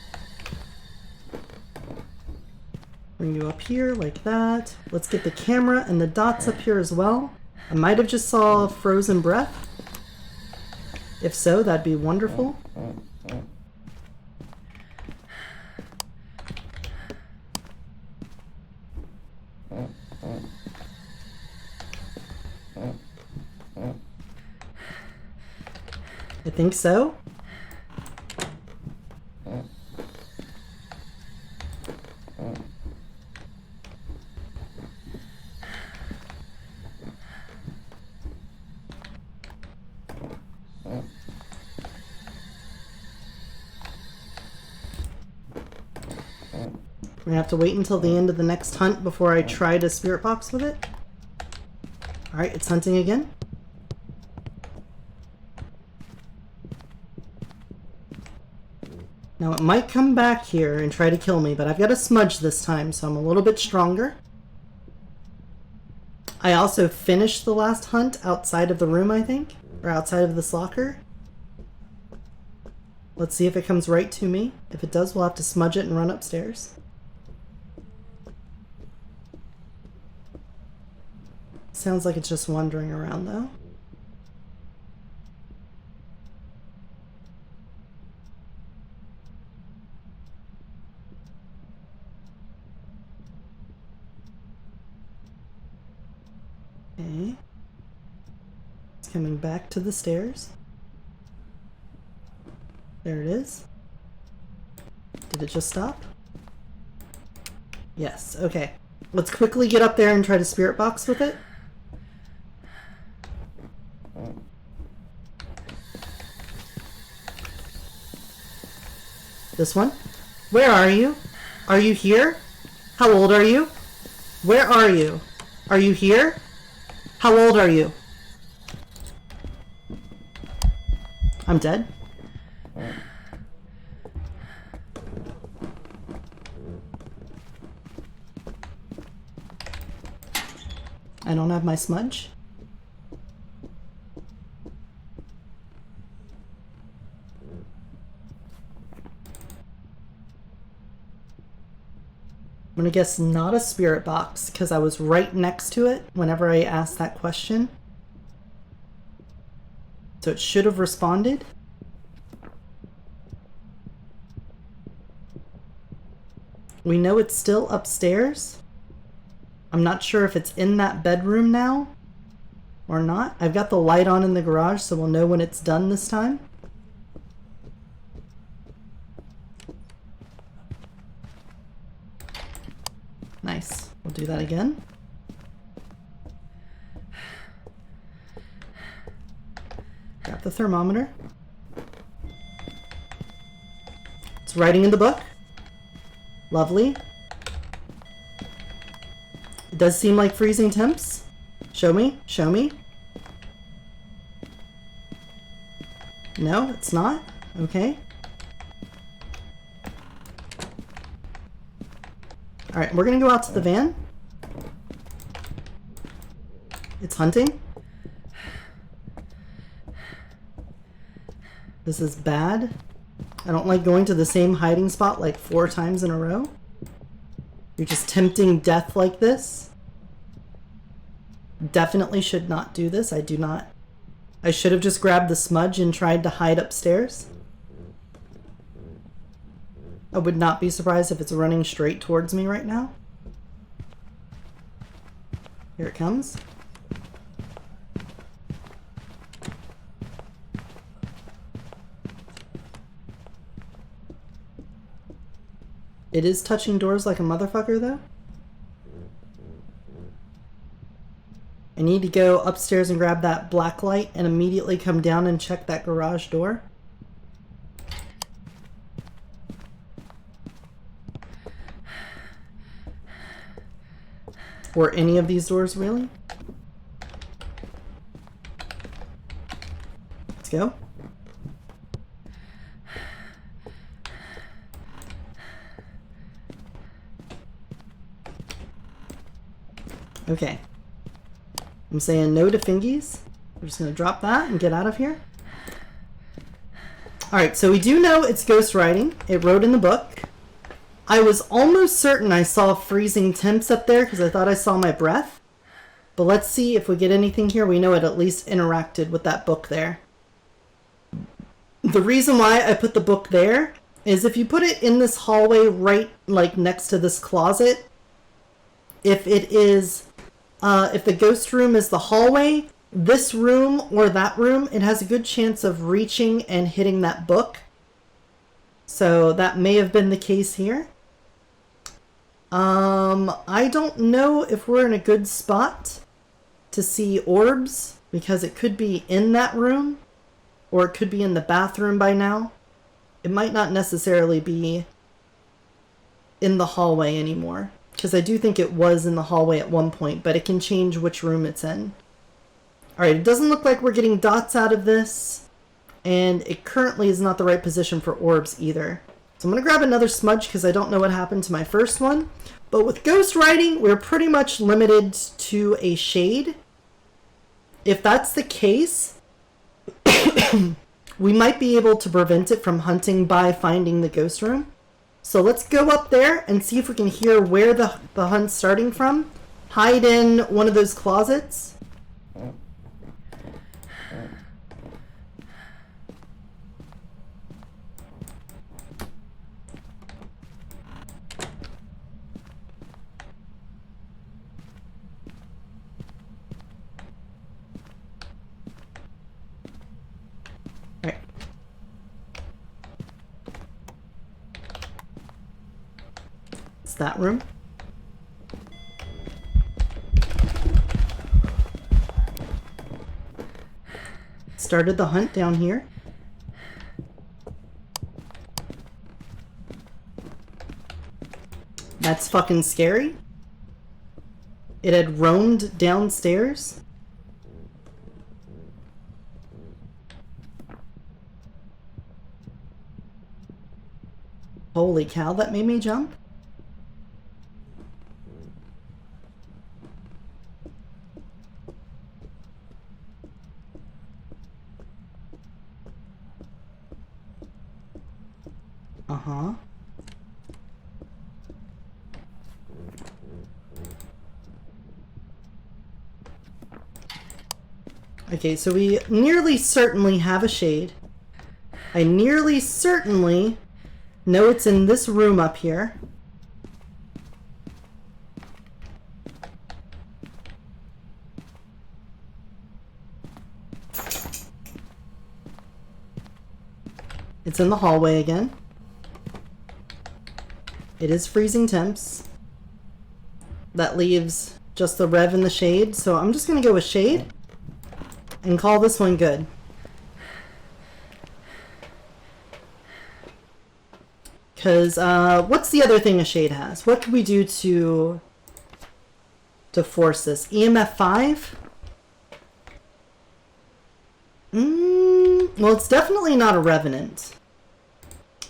Bring you up here like that. Let's get the camera and the dots up here as well. I might have just saw frozen breath. If so, that'd be wonderful. I think so. We're gonna have to wait until the end of the next hunt before I try to spirit box with it. Alright, it's hunting again. Now it might come back here and try to kill me, but I've got a smudge this time, so I'm a little bit stronger. I also finished the last hunt outside of the room, I think. Or outside of this locker. Let's see if it comes right to me. If it does, we'll have to smudge it and run upstairs. Sounds like it's just wandering around, though. Okay. It's coming back to the stairs. There it is. Did it just stop? Yes, okay. Let's quickly get up there and try to spirit box with it. This one? Where are you? Are you here? How old are you? Where are you? Are you here? How old are you? I'm dead. I don't have my smudge. I'm gonna guess not a spirit box because I was right next to it whenever I asked that question. So it should have responded. We know it's still upstairs. I'm not sure if it's in that bedroom now or not. I've got the light on in the garage, so we'll know when it's done this time. Nice. that again. Grab the thermometer. It's writing in the book. Lovely. It does seem like freezing temps. Show me. Show me. No, it's not. Okay. Alright, we're gonna go out to the van. It's hunting. This is bad. I don't like going to the same hiding spot like 4 times in a row. You're just tempting death like this. Definitely should not do this. I do not. I should have just grabbed the smudge and tried to hide upstairs. I would not be surprised if it's running straight towards me right now. Here it comes. It is touching doors like a motherfucker, though. I need to go upstairs and grab that black light and immediately come down and check that garage door. Or any of these doors, really. Let's go. Okay. I'm saying no to fingies. We're just going to drop that and get out of here. Alright, so we do know it's ghost writing. It wrote in the book. I was almost certain I saw freezing temps up there because I thought I saw my breath. But let's see if we get anything here. We know it at least interacted with that book there. The reason why I put the book there is if you put it in this hallway right like next to this closet, if it is... if the ghost room is the hallway, this room or that room, it has a good chance of reaching and hitting that book. So that may have been the case here. I don't know if we're in a good spot to see orbs because it could be in that room or it could be in the bathroom by now. It might not necessarily be in the hallway anymore. Because I do think it was in the hallway at one point, but it can change which room it's in. Alright, it doesn't look like we're getting dots out of this. And it currently is not the right position for orbs either. So I'm going to grab another smudge because I don't know what happened to my first one. But with ghost writing, we're pretty much limited to a shade. If that's the case, we might be able to prevent it from hunting by finding the ghost room. So let's go up there and see if we can hear where the hunt's starting from. Hide in one of those closets. All right. It's that room. Started the hunt down here. That's fucking scary. It had roamed downstairs. Holy cow, that made me jump. Uh-huh. Okay, so we nearly certainly have a shade. I nearly certainly know it's in this room up here. It's in the hallway again. It is freezing temps. that leaves just the rev and the shade. So I'm just going to go with shade and call this one good. Because what's the other thing a shade has? What could we do to force this? EMF 5? Well, it's definitely not a Revenant.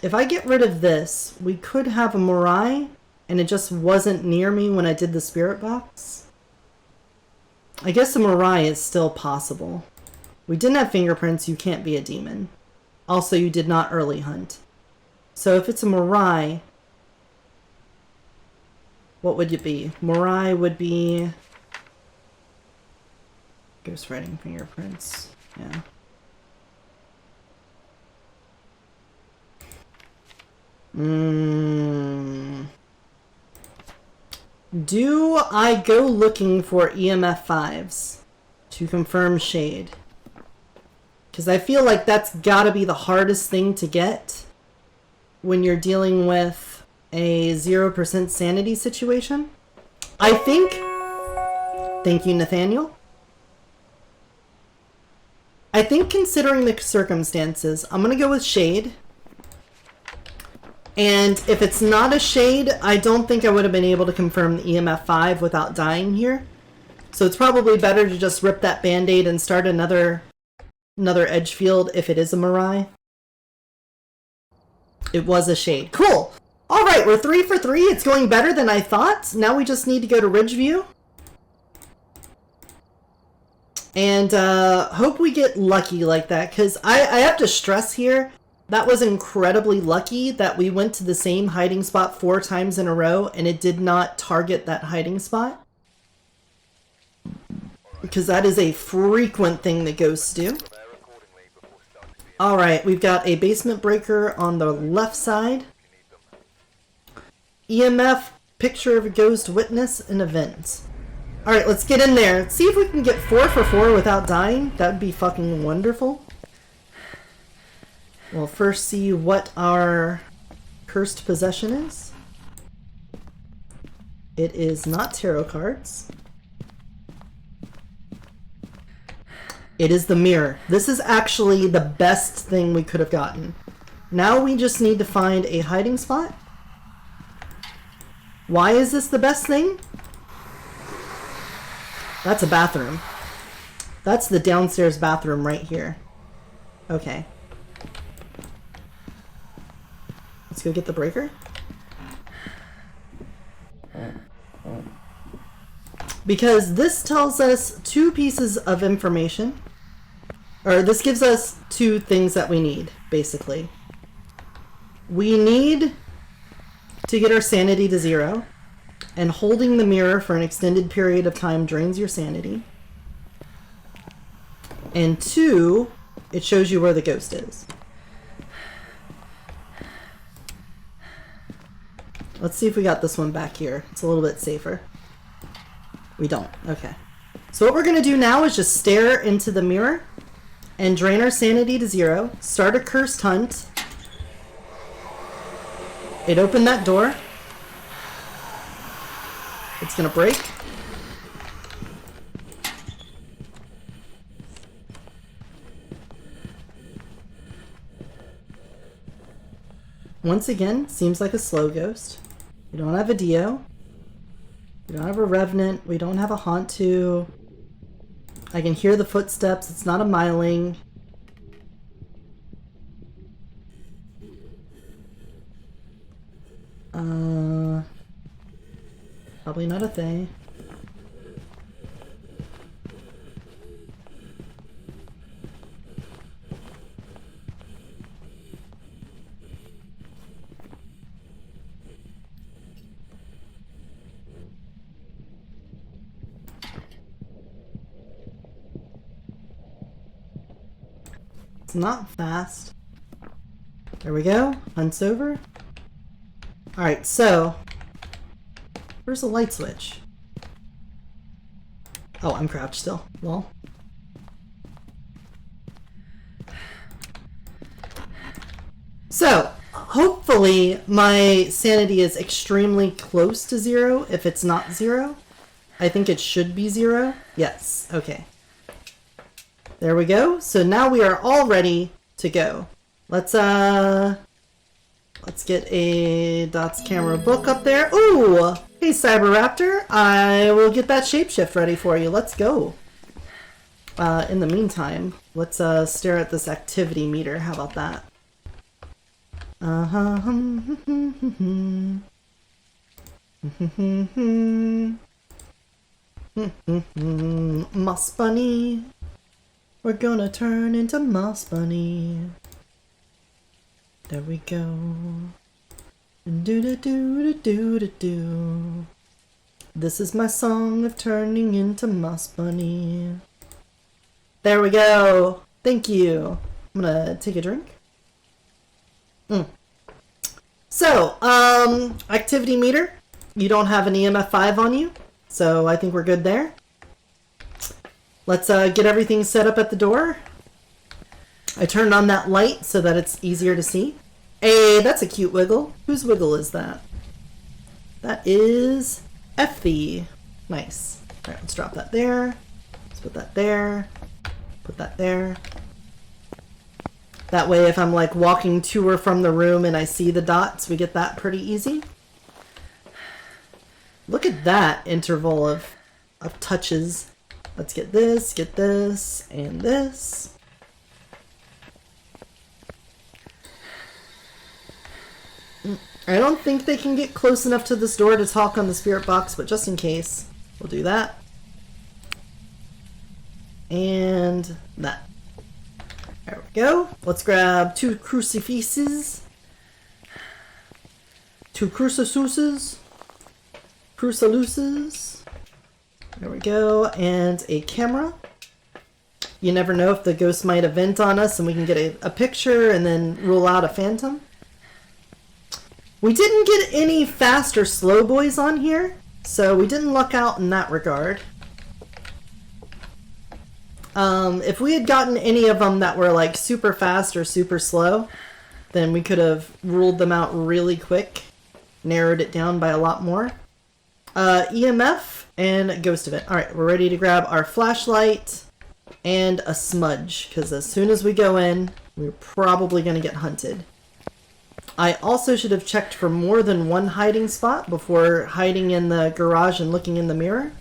If I get rid of this, we could have a Morai, and it just wasn't near me when I did the spirit box. I guess a Morai is still possible. We didn't have fingerprints, you can't be a demon. Also, you did not early hunt. So if it's a Morai, what would it be? Morai would be ghostwriting fingerprints. Yeah. Do I go looking for EMF 5s to confirm shade? Because I feel like that's gotta be the hardest thing to get when you're dealing with a 0% sanity situation. I think, thank you, Nathaniel. I think considering the circumstances, I'm going to go with shade. And if it's not a shade, I don't think I would have been able to confirm the EMF 5 without dying here. So it's probably better to just rip that band-aid and start another edge field if it is a Morai. It was a shade. Cool! Alright, we're 3 for 3. It's going better than I thought. Now we just need to go to Ridgeview. And hope we get lucky like that. Because I have to stress here, that was incredibly lucky that we went to the same hiding spot 4 times in a row and it did not target that hiding spot. Because that is a frequent thing that ghosts do. Alright, we've got a basement breaker on the left side. EMF, picture of a ghost, witness, and event. Alright, let's get in there. Let's see if we can get 4 for 4 without dying. That would be fucking wonderful. We'll first see what our cursed possession is. It is not tarot cards. It is the mirror. This is actually the best thing we could have gotten. Now we just need to find a hiding spot. Why is this the best thing? That's a bathroom. That's the downstairs bathroom right here. Okay. Let's go get the breaker. Because this tells us 2 pieces of information. Or this gives us 2 things that we need, basically. We need to get our sanity to 0. And holding the mirror for an extended period of time drains your sanity. And 2, it shows you where the ghost is. Let's see if we got this one back here. It's a little bit safer. We don't. Okay. So what we're going to do now is just stare into the mirror and drain our sanity to 0. Start a cursed hunt. It opened that door. It's going to break. Once again, seems like a slow ghost. We don't have a Dio. We don't have a Revenant. We don't have a Hantu. I can hear the footsteps. It's not a Myling. Probably not a Thay. It's not fast. There we go. Hunt's over. Alright, so where's the light switch? Oh, I'm crouched still. Well. So, hopefully my sanity is extremely close to 0 if it's not 0. I think it should be 0. Yes, okay. There we go. So now we are all ready to go. Let's get a Dots camera book up there. Ooh! Hey Cyberraptor, I will get that shapeshift ready for you. Let's go. In the meantime, let's stare at this activity meter. How about that? Moss Bunny. We're gonna turn into Moss Bunny. There we go. Do do do do do do. This is my song of turning into Moss Bunny. There we go. Thank you. I'm gonna take a drink. So, activity meter. You don't have an EMF 5 on you, so I think we're good there. Let's get everything set up at the door. I turned on that light so that it's easier to see. Hey, that's a cute wiggle. Whose wiggle is that? That is Effie. Nice. All right, let's drop that there. Let's put that there. Put that there. That way if I'm like walking to or from the room and I see the dots, we get that pretty easy. Look at that interval of touches. Let's get this, and this. I don't think they can get close enough to this door to talk on the spirit box, but just in case, we'll do that. And that. There we go. Let's grab 2 crucifixes. 2 crucisuses. Cruciluces. There we go. And a camera. You never know if the ghost might event on us and we can get a picture and then rule out a phantom. We didn't get any fast or slow boys on here, so we didn't luck out in that regard. If we had gotten any of them that were like super fast or super slow, then we could have ruled them out really quick, narrowed it down by a lot more. EMF and ghost event. Alright, we're ready to grab our flashlight and a smudge, because as soon as we go in, we're probably going to get hunted. I also should have checked for more than one hiding spot before hiding in the garage and looking in the mirror.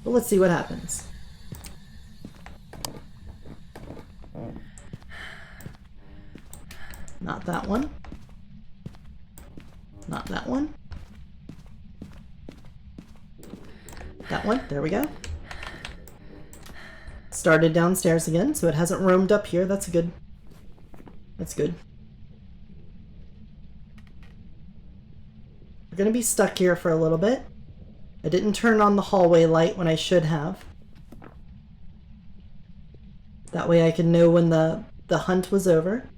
But let's see what happens. Not that one. Not that one. That one. There we go. Started downstairs again, so it hasn't roamed up here. That's good. That's good. We're gonna be stuck here for a little bit. I didn't turn on the hallway light when I should have. That way I can know when the hunt was over.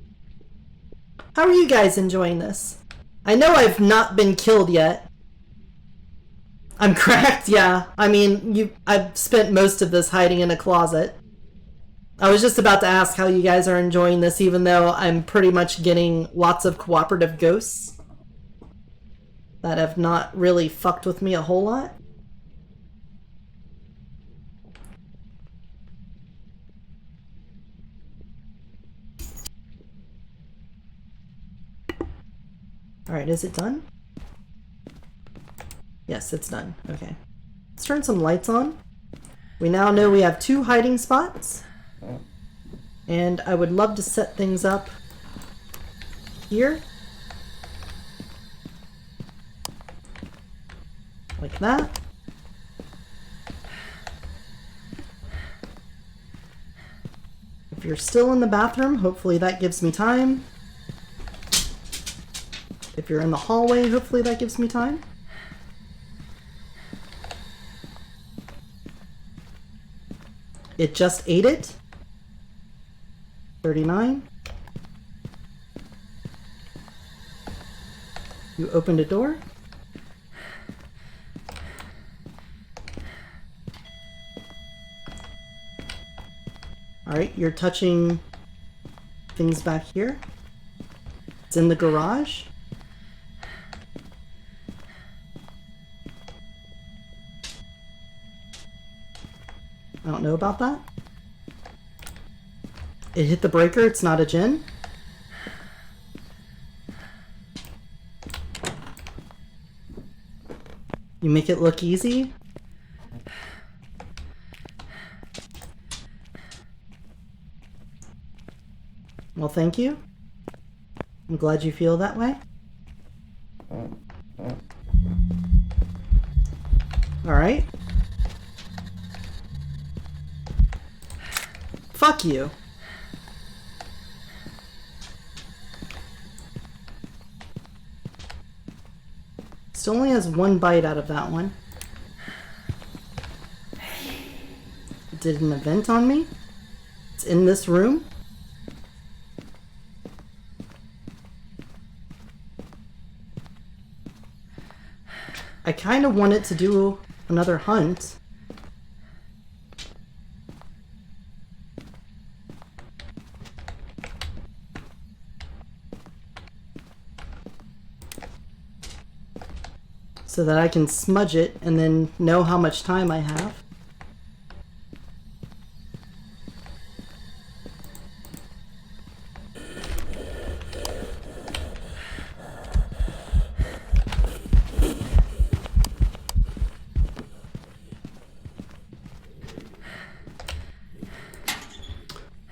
How are you guys enjoying this? I know I've not been killed yet. I'm cracked, yeah. I mean, I've spent most of this hiding in a closet. I was just about to ask how you guys are enjoying this, even though I'm pretty much getting lots of cooperative ghosts that have not really fucked with me a whole lot. Alright, is it done? Yes, it's done. Okay. Let's turn some lights on. We now know we have 2 hiding spots. And I would love to set things up here. Like that. If you're still in the bathroom, hopefully that gives me time. If you're in the hallway, hopefully that gives me time. It just ate it. 39. You opened a door. Alright, you're touching things back here. It's in the garage. I don't know about that. It hit the breaker, it's not a djinn. You make it look easy. Well, thank you. I'm glad you feel that way. Alright. Fuck you. Still only has one bite out of that one. It did an event on me. It's in this room. I kind of want it to do another hunt. So that I can smudge it and then know how much time I have.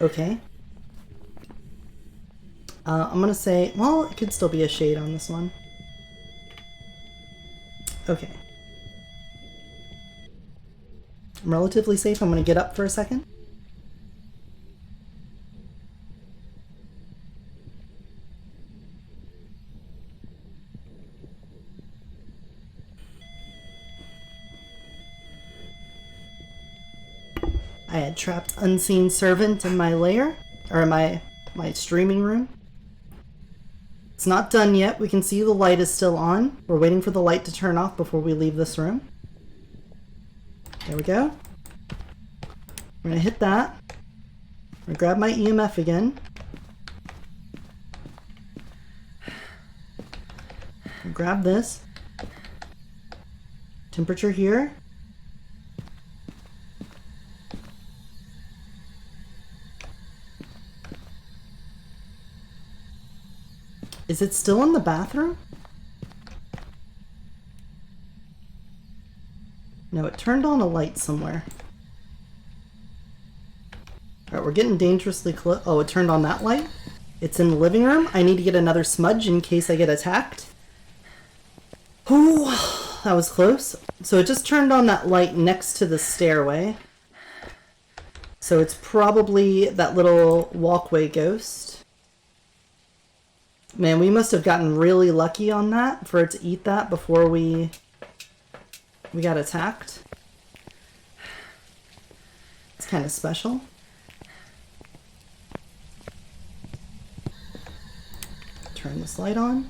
Okay. I'm gonna say, well, it could still be a shade on this one. Okay. I'm relatively safe. I'm gonna get up for a second. I had trapped unseen servant in my lair, or my streaming room. It's not done yet. We can see the light is still on. We're waiting for the light to turn off before we leave this room. There we go. We're gonna hit that. I'm gonna grab my EMF again. Grab this. Temperature here. Is it still in the bathroom? No, it turned on a light somewhere. Alright, we're getting dangerously close. Oh, it turned on that light? It's in the living room. I need to get another smudge in case I get attacked. Ooh, that was close. So it just turned on that light next to the stairway. So it's probably that little walkway ghost. Man, we must have gotten really lucky on that for it to eat that before we got attacked. It's kind of special. Turn this light on.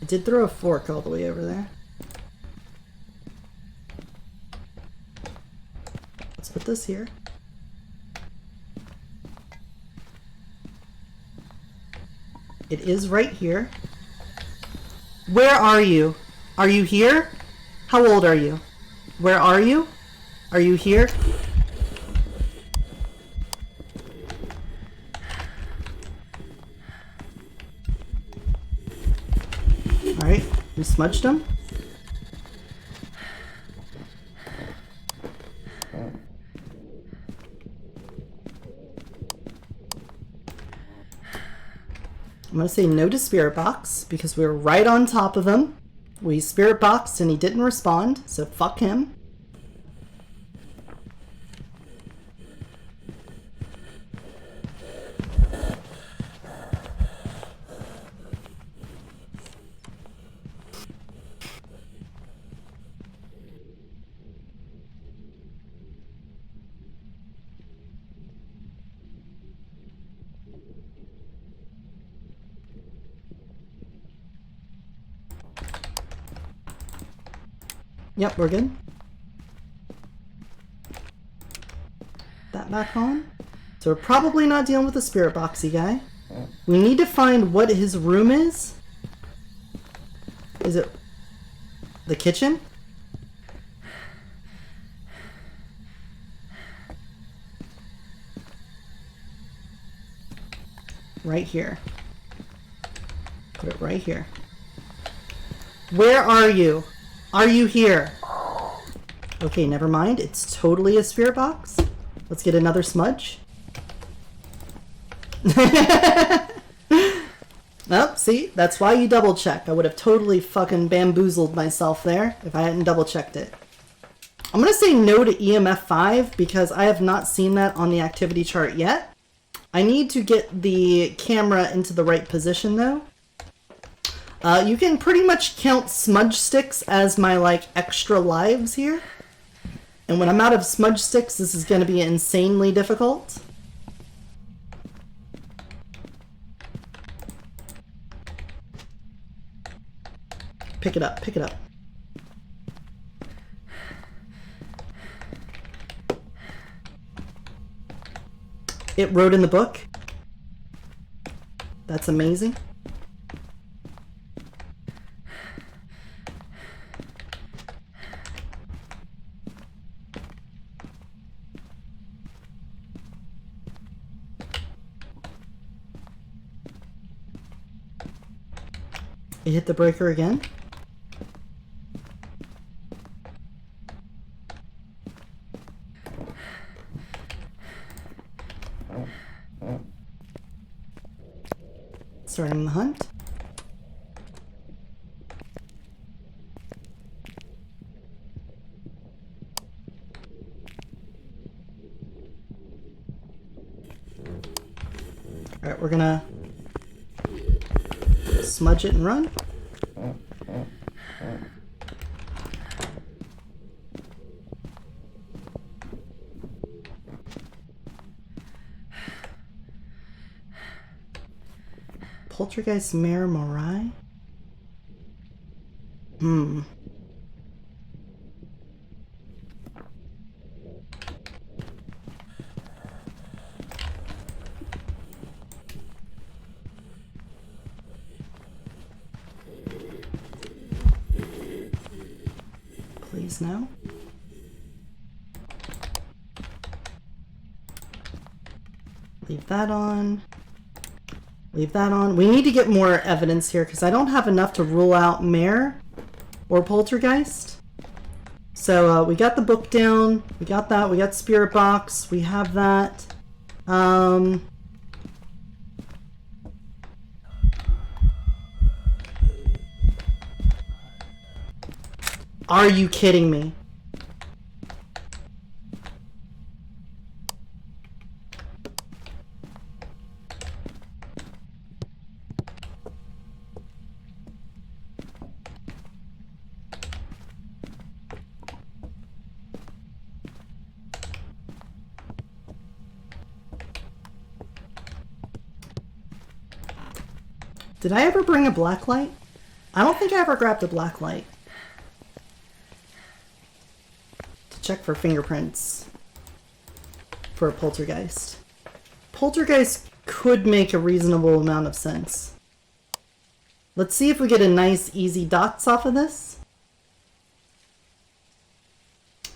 I did throw a fork all the way over there. Let's put this here. It is right here. Where are you? Are you here? How old are you? Where are you? Are you here? Alright, we smudged him. I'm going to say no to Spirit Box because we were right on top of him. We Spirit Boxed and he didn't respond, so fuck him. Yep, we're good. That back on. So we're probably not dealing with the Spirit Boxy guy. We need to find what his room is. Is it the kitchen? Right here. Put it right here. Where are you? Are you here? Okay, never mind. It's totally a spirit box. Let's get another smudge. Oh, see? That's why you double check. I would have totally fucking bamboozled myself there if I hadn't double checked it. I'm going to say no to EMF 5 because I have not seen that on the activity chart yet. I need to get the camera into the right position though. You can pretty much count smudge sticks as my like extra lives here. And when I'm out of smudge sticks, this is going to be insanely difficult. Pick it up, pick it up. It wrote in the book. That's amazing. It hit the breaker again. Starting the hunt. Alright, we're gonna smudge it and run. Poltergeist Mare Morai? Please no. Leave that on. Leave that on. We need to get more evidence here because I don't have enough to rule out mare or poltergeist. So we got the book down. We got that. We got spirit box. We have that. Are you kidding me? Did I ever bring a black light? I don't think I ever grabbed a black light. To check for fingerprints for a poltergeist. Poltergeist could make a reasonable amount of sense. Let's see if we get a nice easy dots off of this.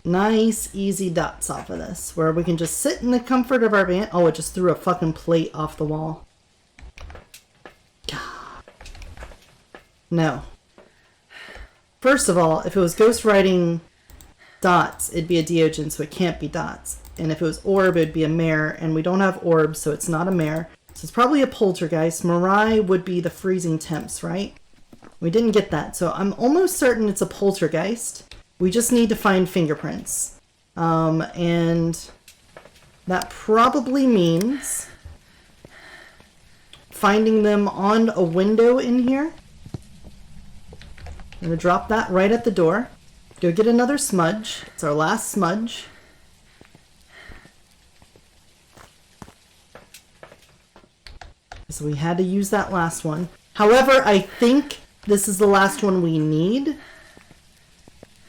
Nice easy dots off of this. Where we can just sit in the comfort of our van. Oh, it just threw a fucking plate off the wall. No. First of all, if it was ghostwriting dots, it'd be a Diogen, so it can't be dots. And if it was orb, it'd be a mare, and we don't have orbs, so it's not a mare. So it's probably a poltergeist. Morai would be the freezing temps, right? We didn't get that, so I'm almost certain it's a poltergeist. We just need to find fingerprints. And that probably means finding them on a window in here. I'm going to drop that right at the door. Go get another smudge. It's our last smudge. So we had to use that last one. However, I think this is the last one we need.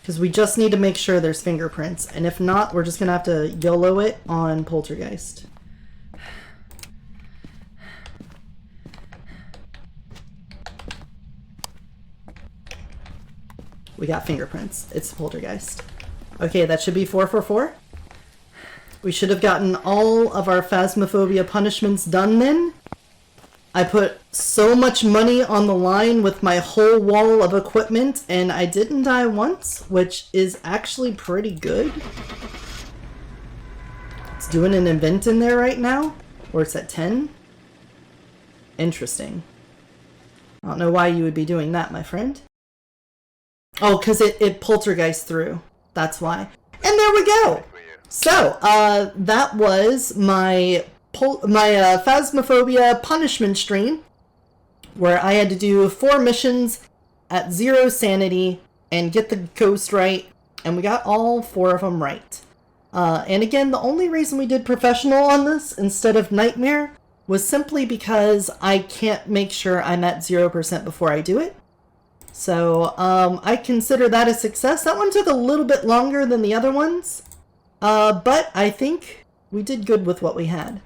Because we just need to make sure there's fingerprints. And if not, we're just going to have to YOLO it on Poltergeist. We got fingerprints. It's the poltergeist. Okay, that should be 444. We should have gotten all of our Phasmophobia punishments done then. I put so much money on the line with my whole wall of equipment, and I didn't die once, which is actually pretty good. It's doing an event in there right now, where it's at 10. Interesting. I don't know why you would be doing that, my friend. Oh, because it poltergeist through. That's why. And there we go! So, that was my Phasmophobia punishment stream, where I had to do 4 missions at 0 sanity and get the ghost right, and we got all 4 of them right. And again, the only reason we did professional on this instead of nightmare was simply because I can't make sure I'm at 0% before I do it. So I consider that a success. That one took a little bit longer than the other ones, but I think we did good with what we had.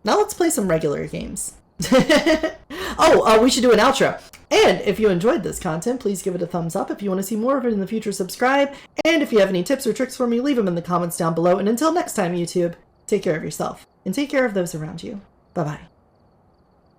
Now let's play some regular games. We should do an outro. And if you enjoyed this content, please give it a thumbs up. If you want to see more of it in the future, subscribe. And if you have any tips or tricks for me, leave them in the comments down below. And until next time, YouTube, take care of yourself and take care of those around you. Bye-bye.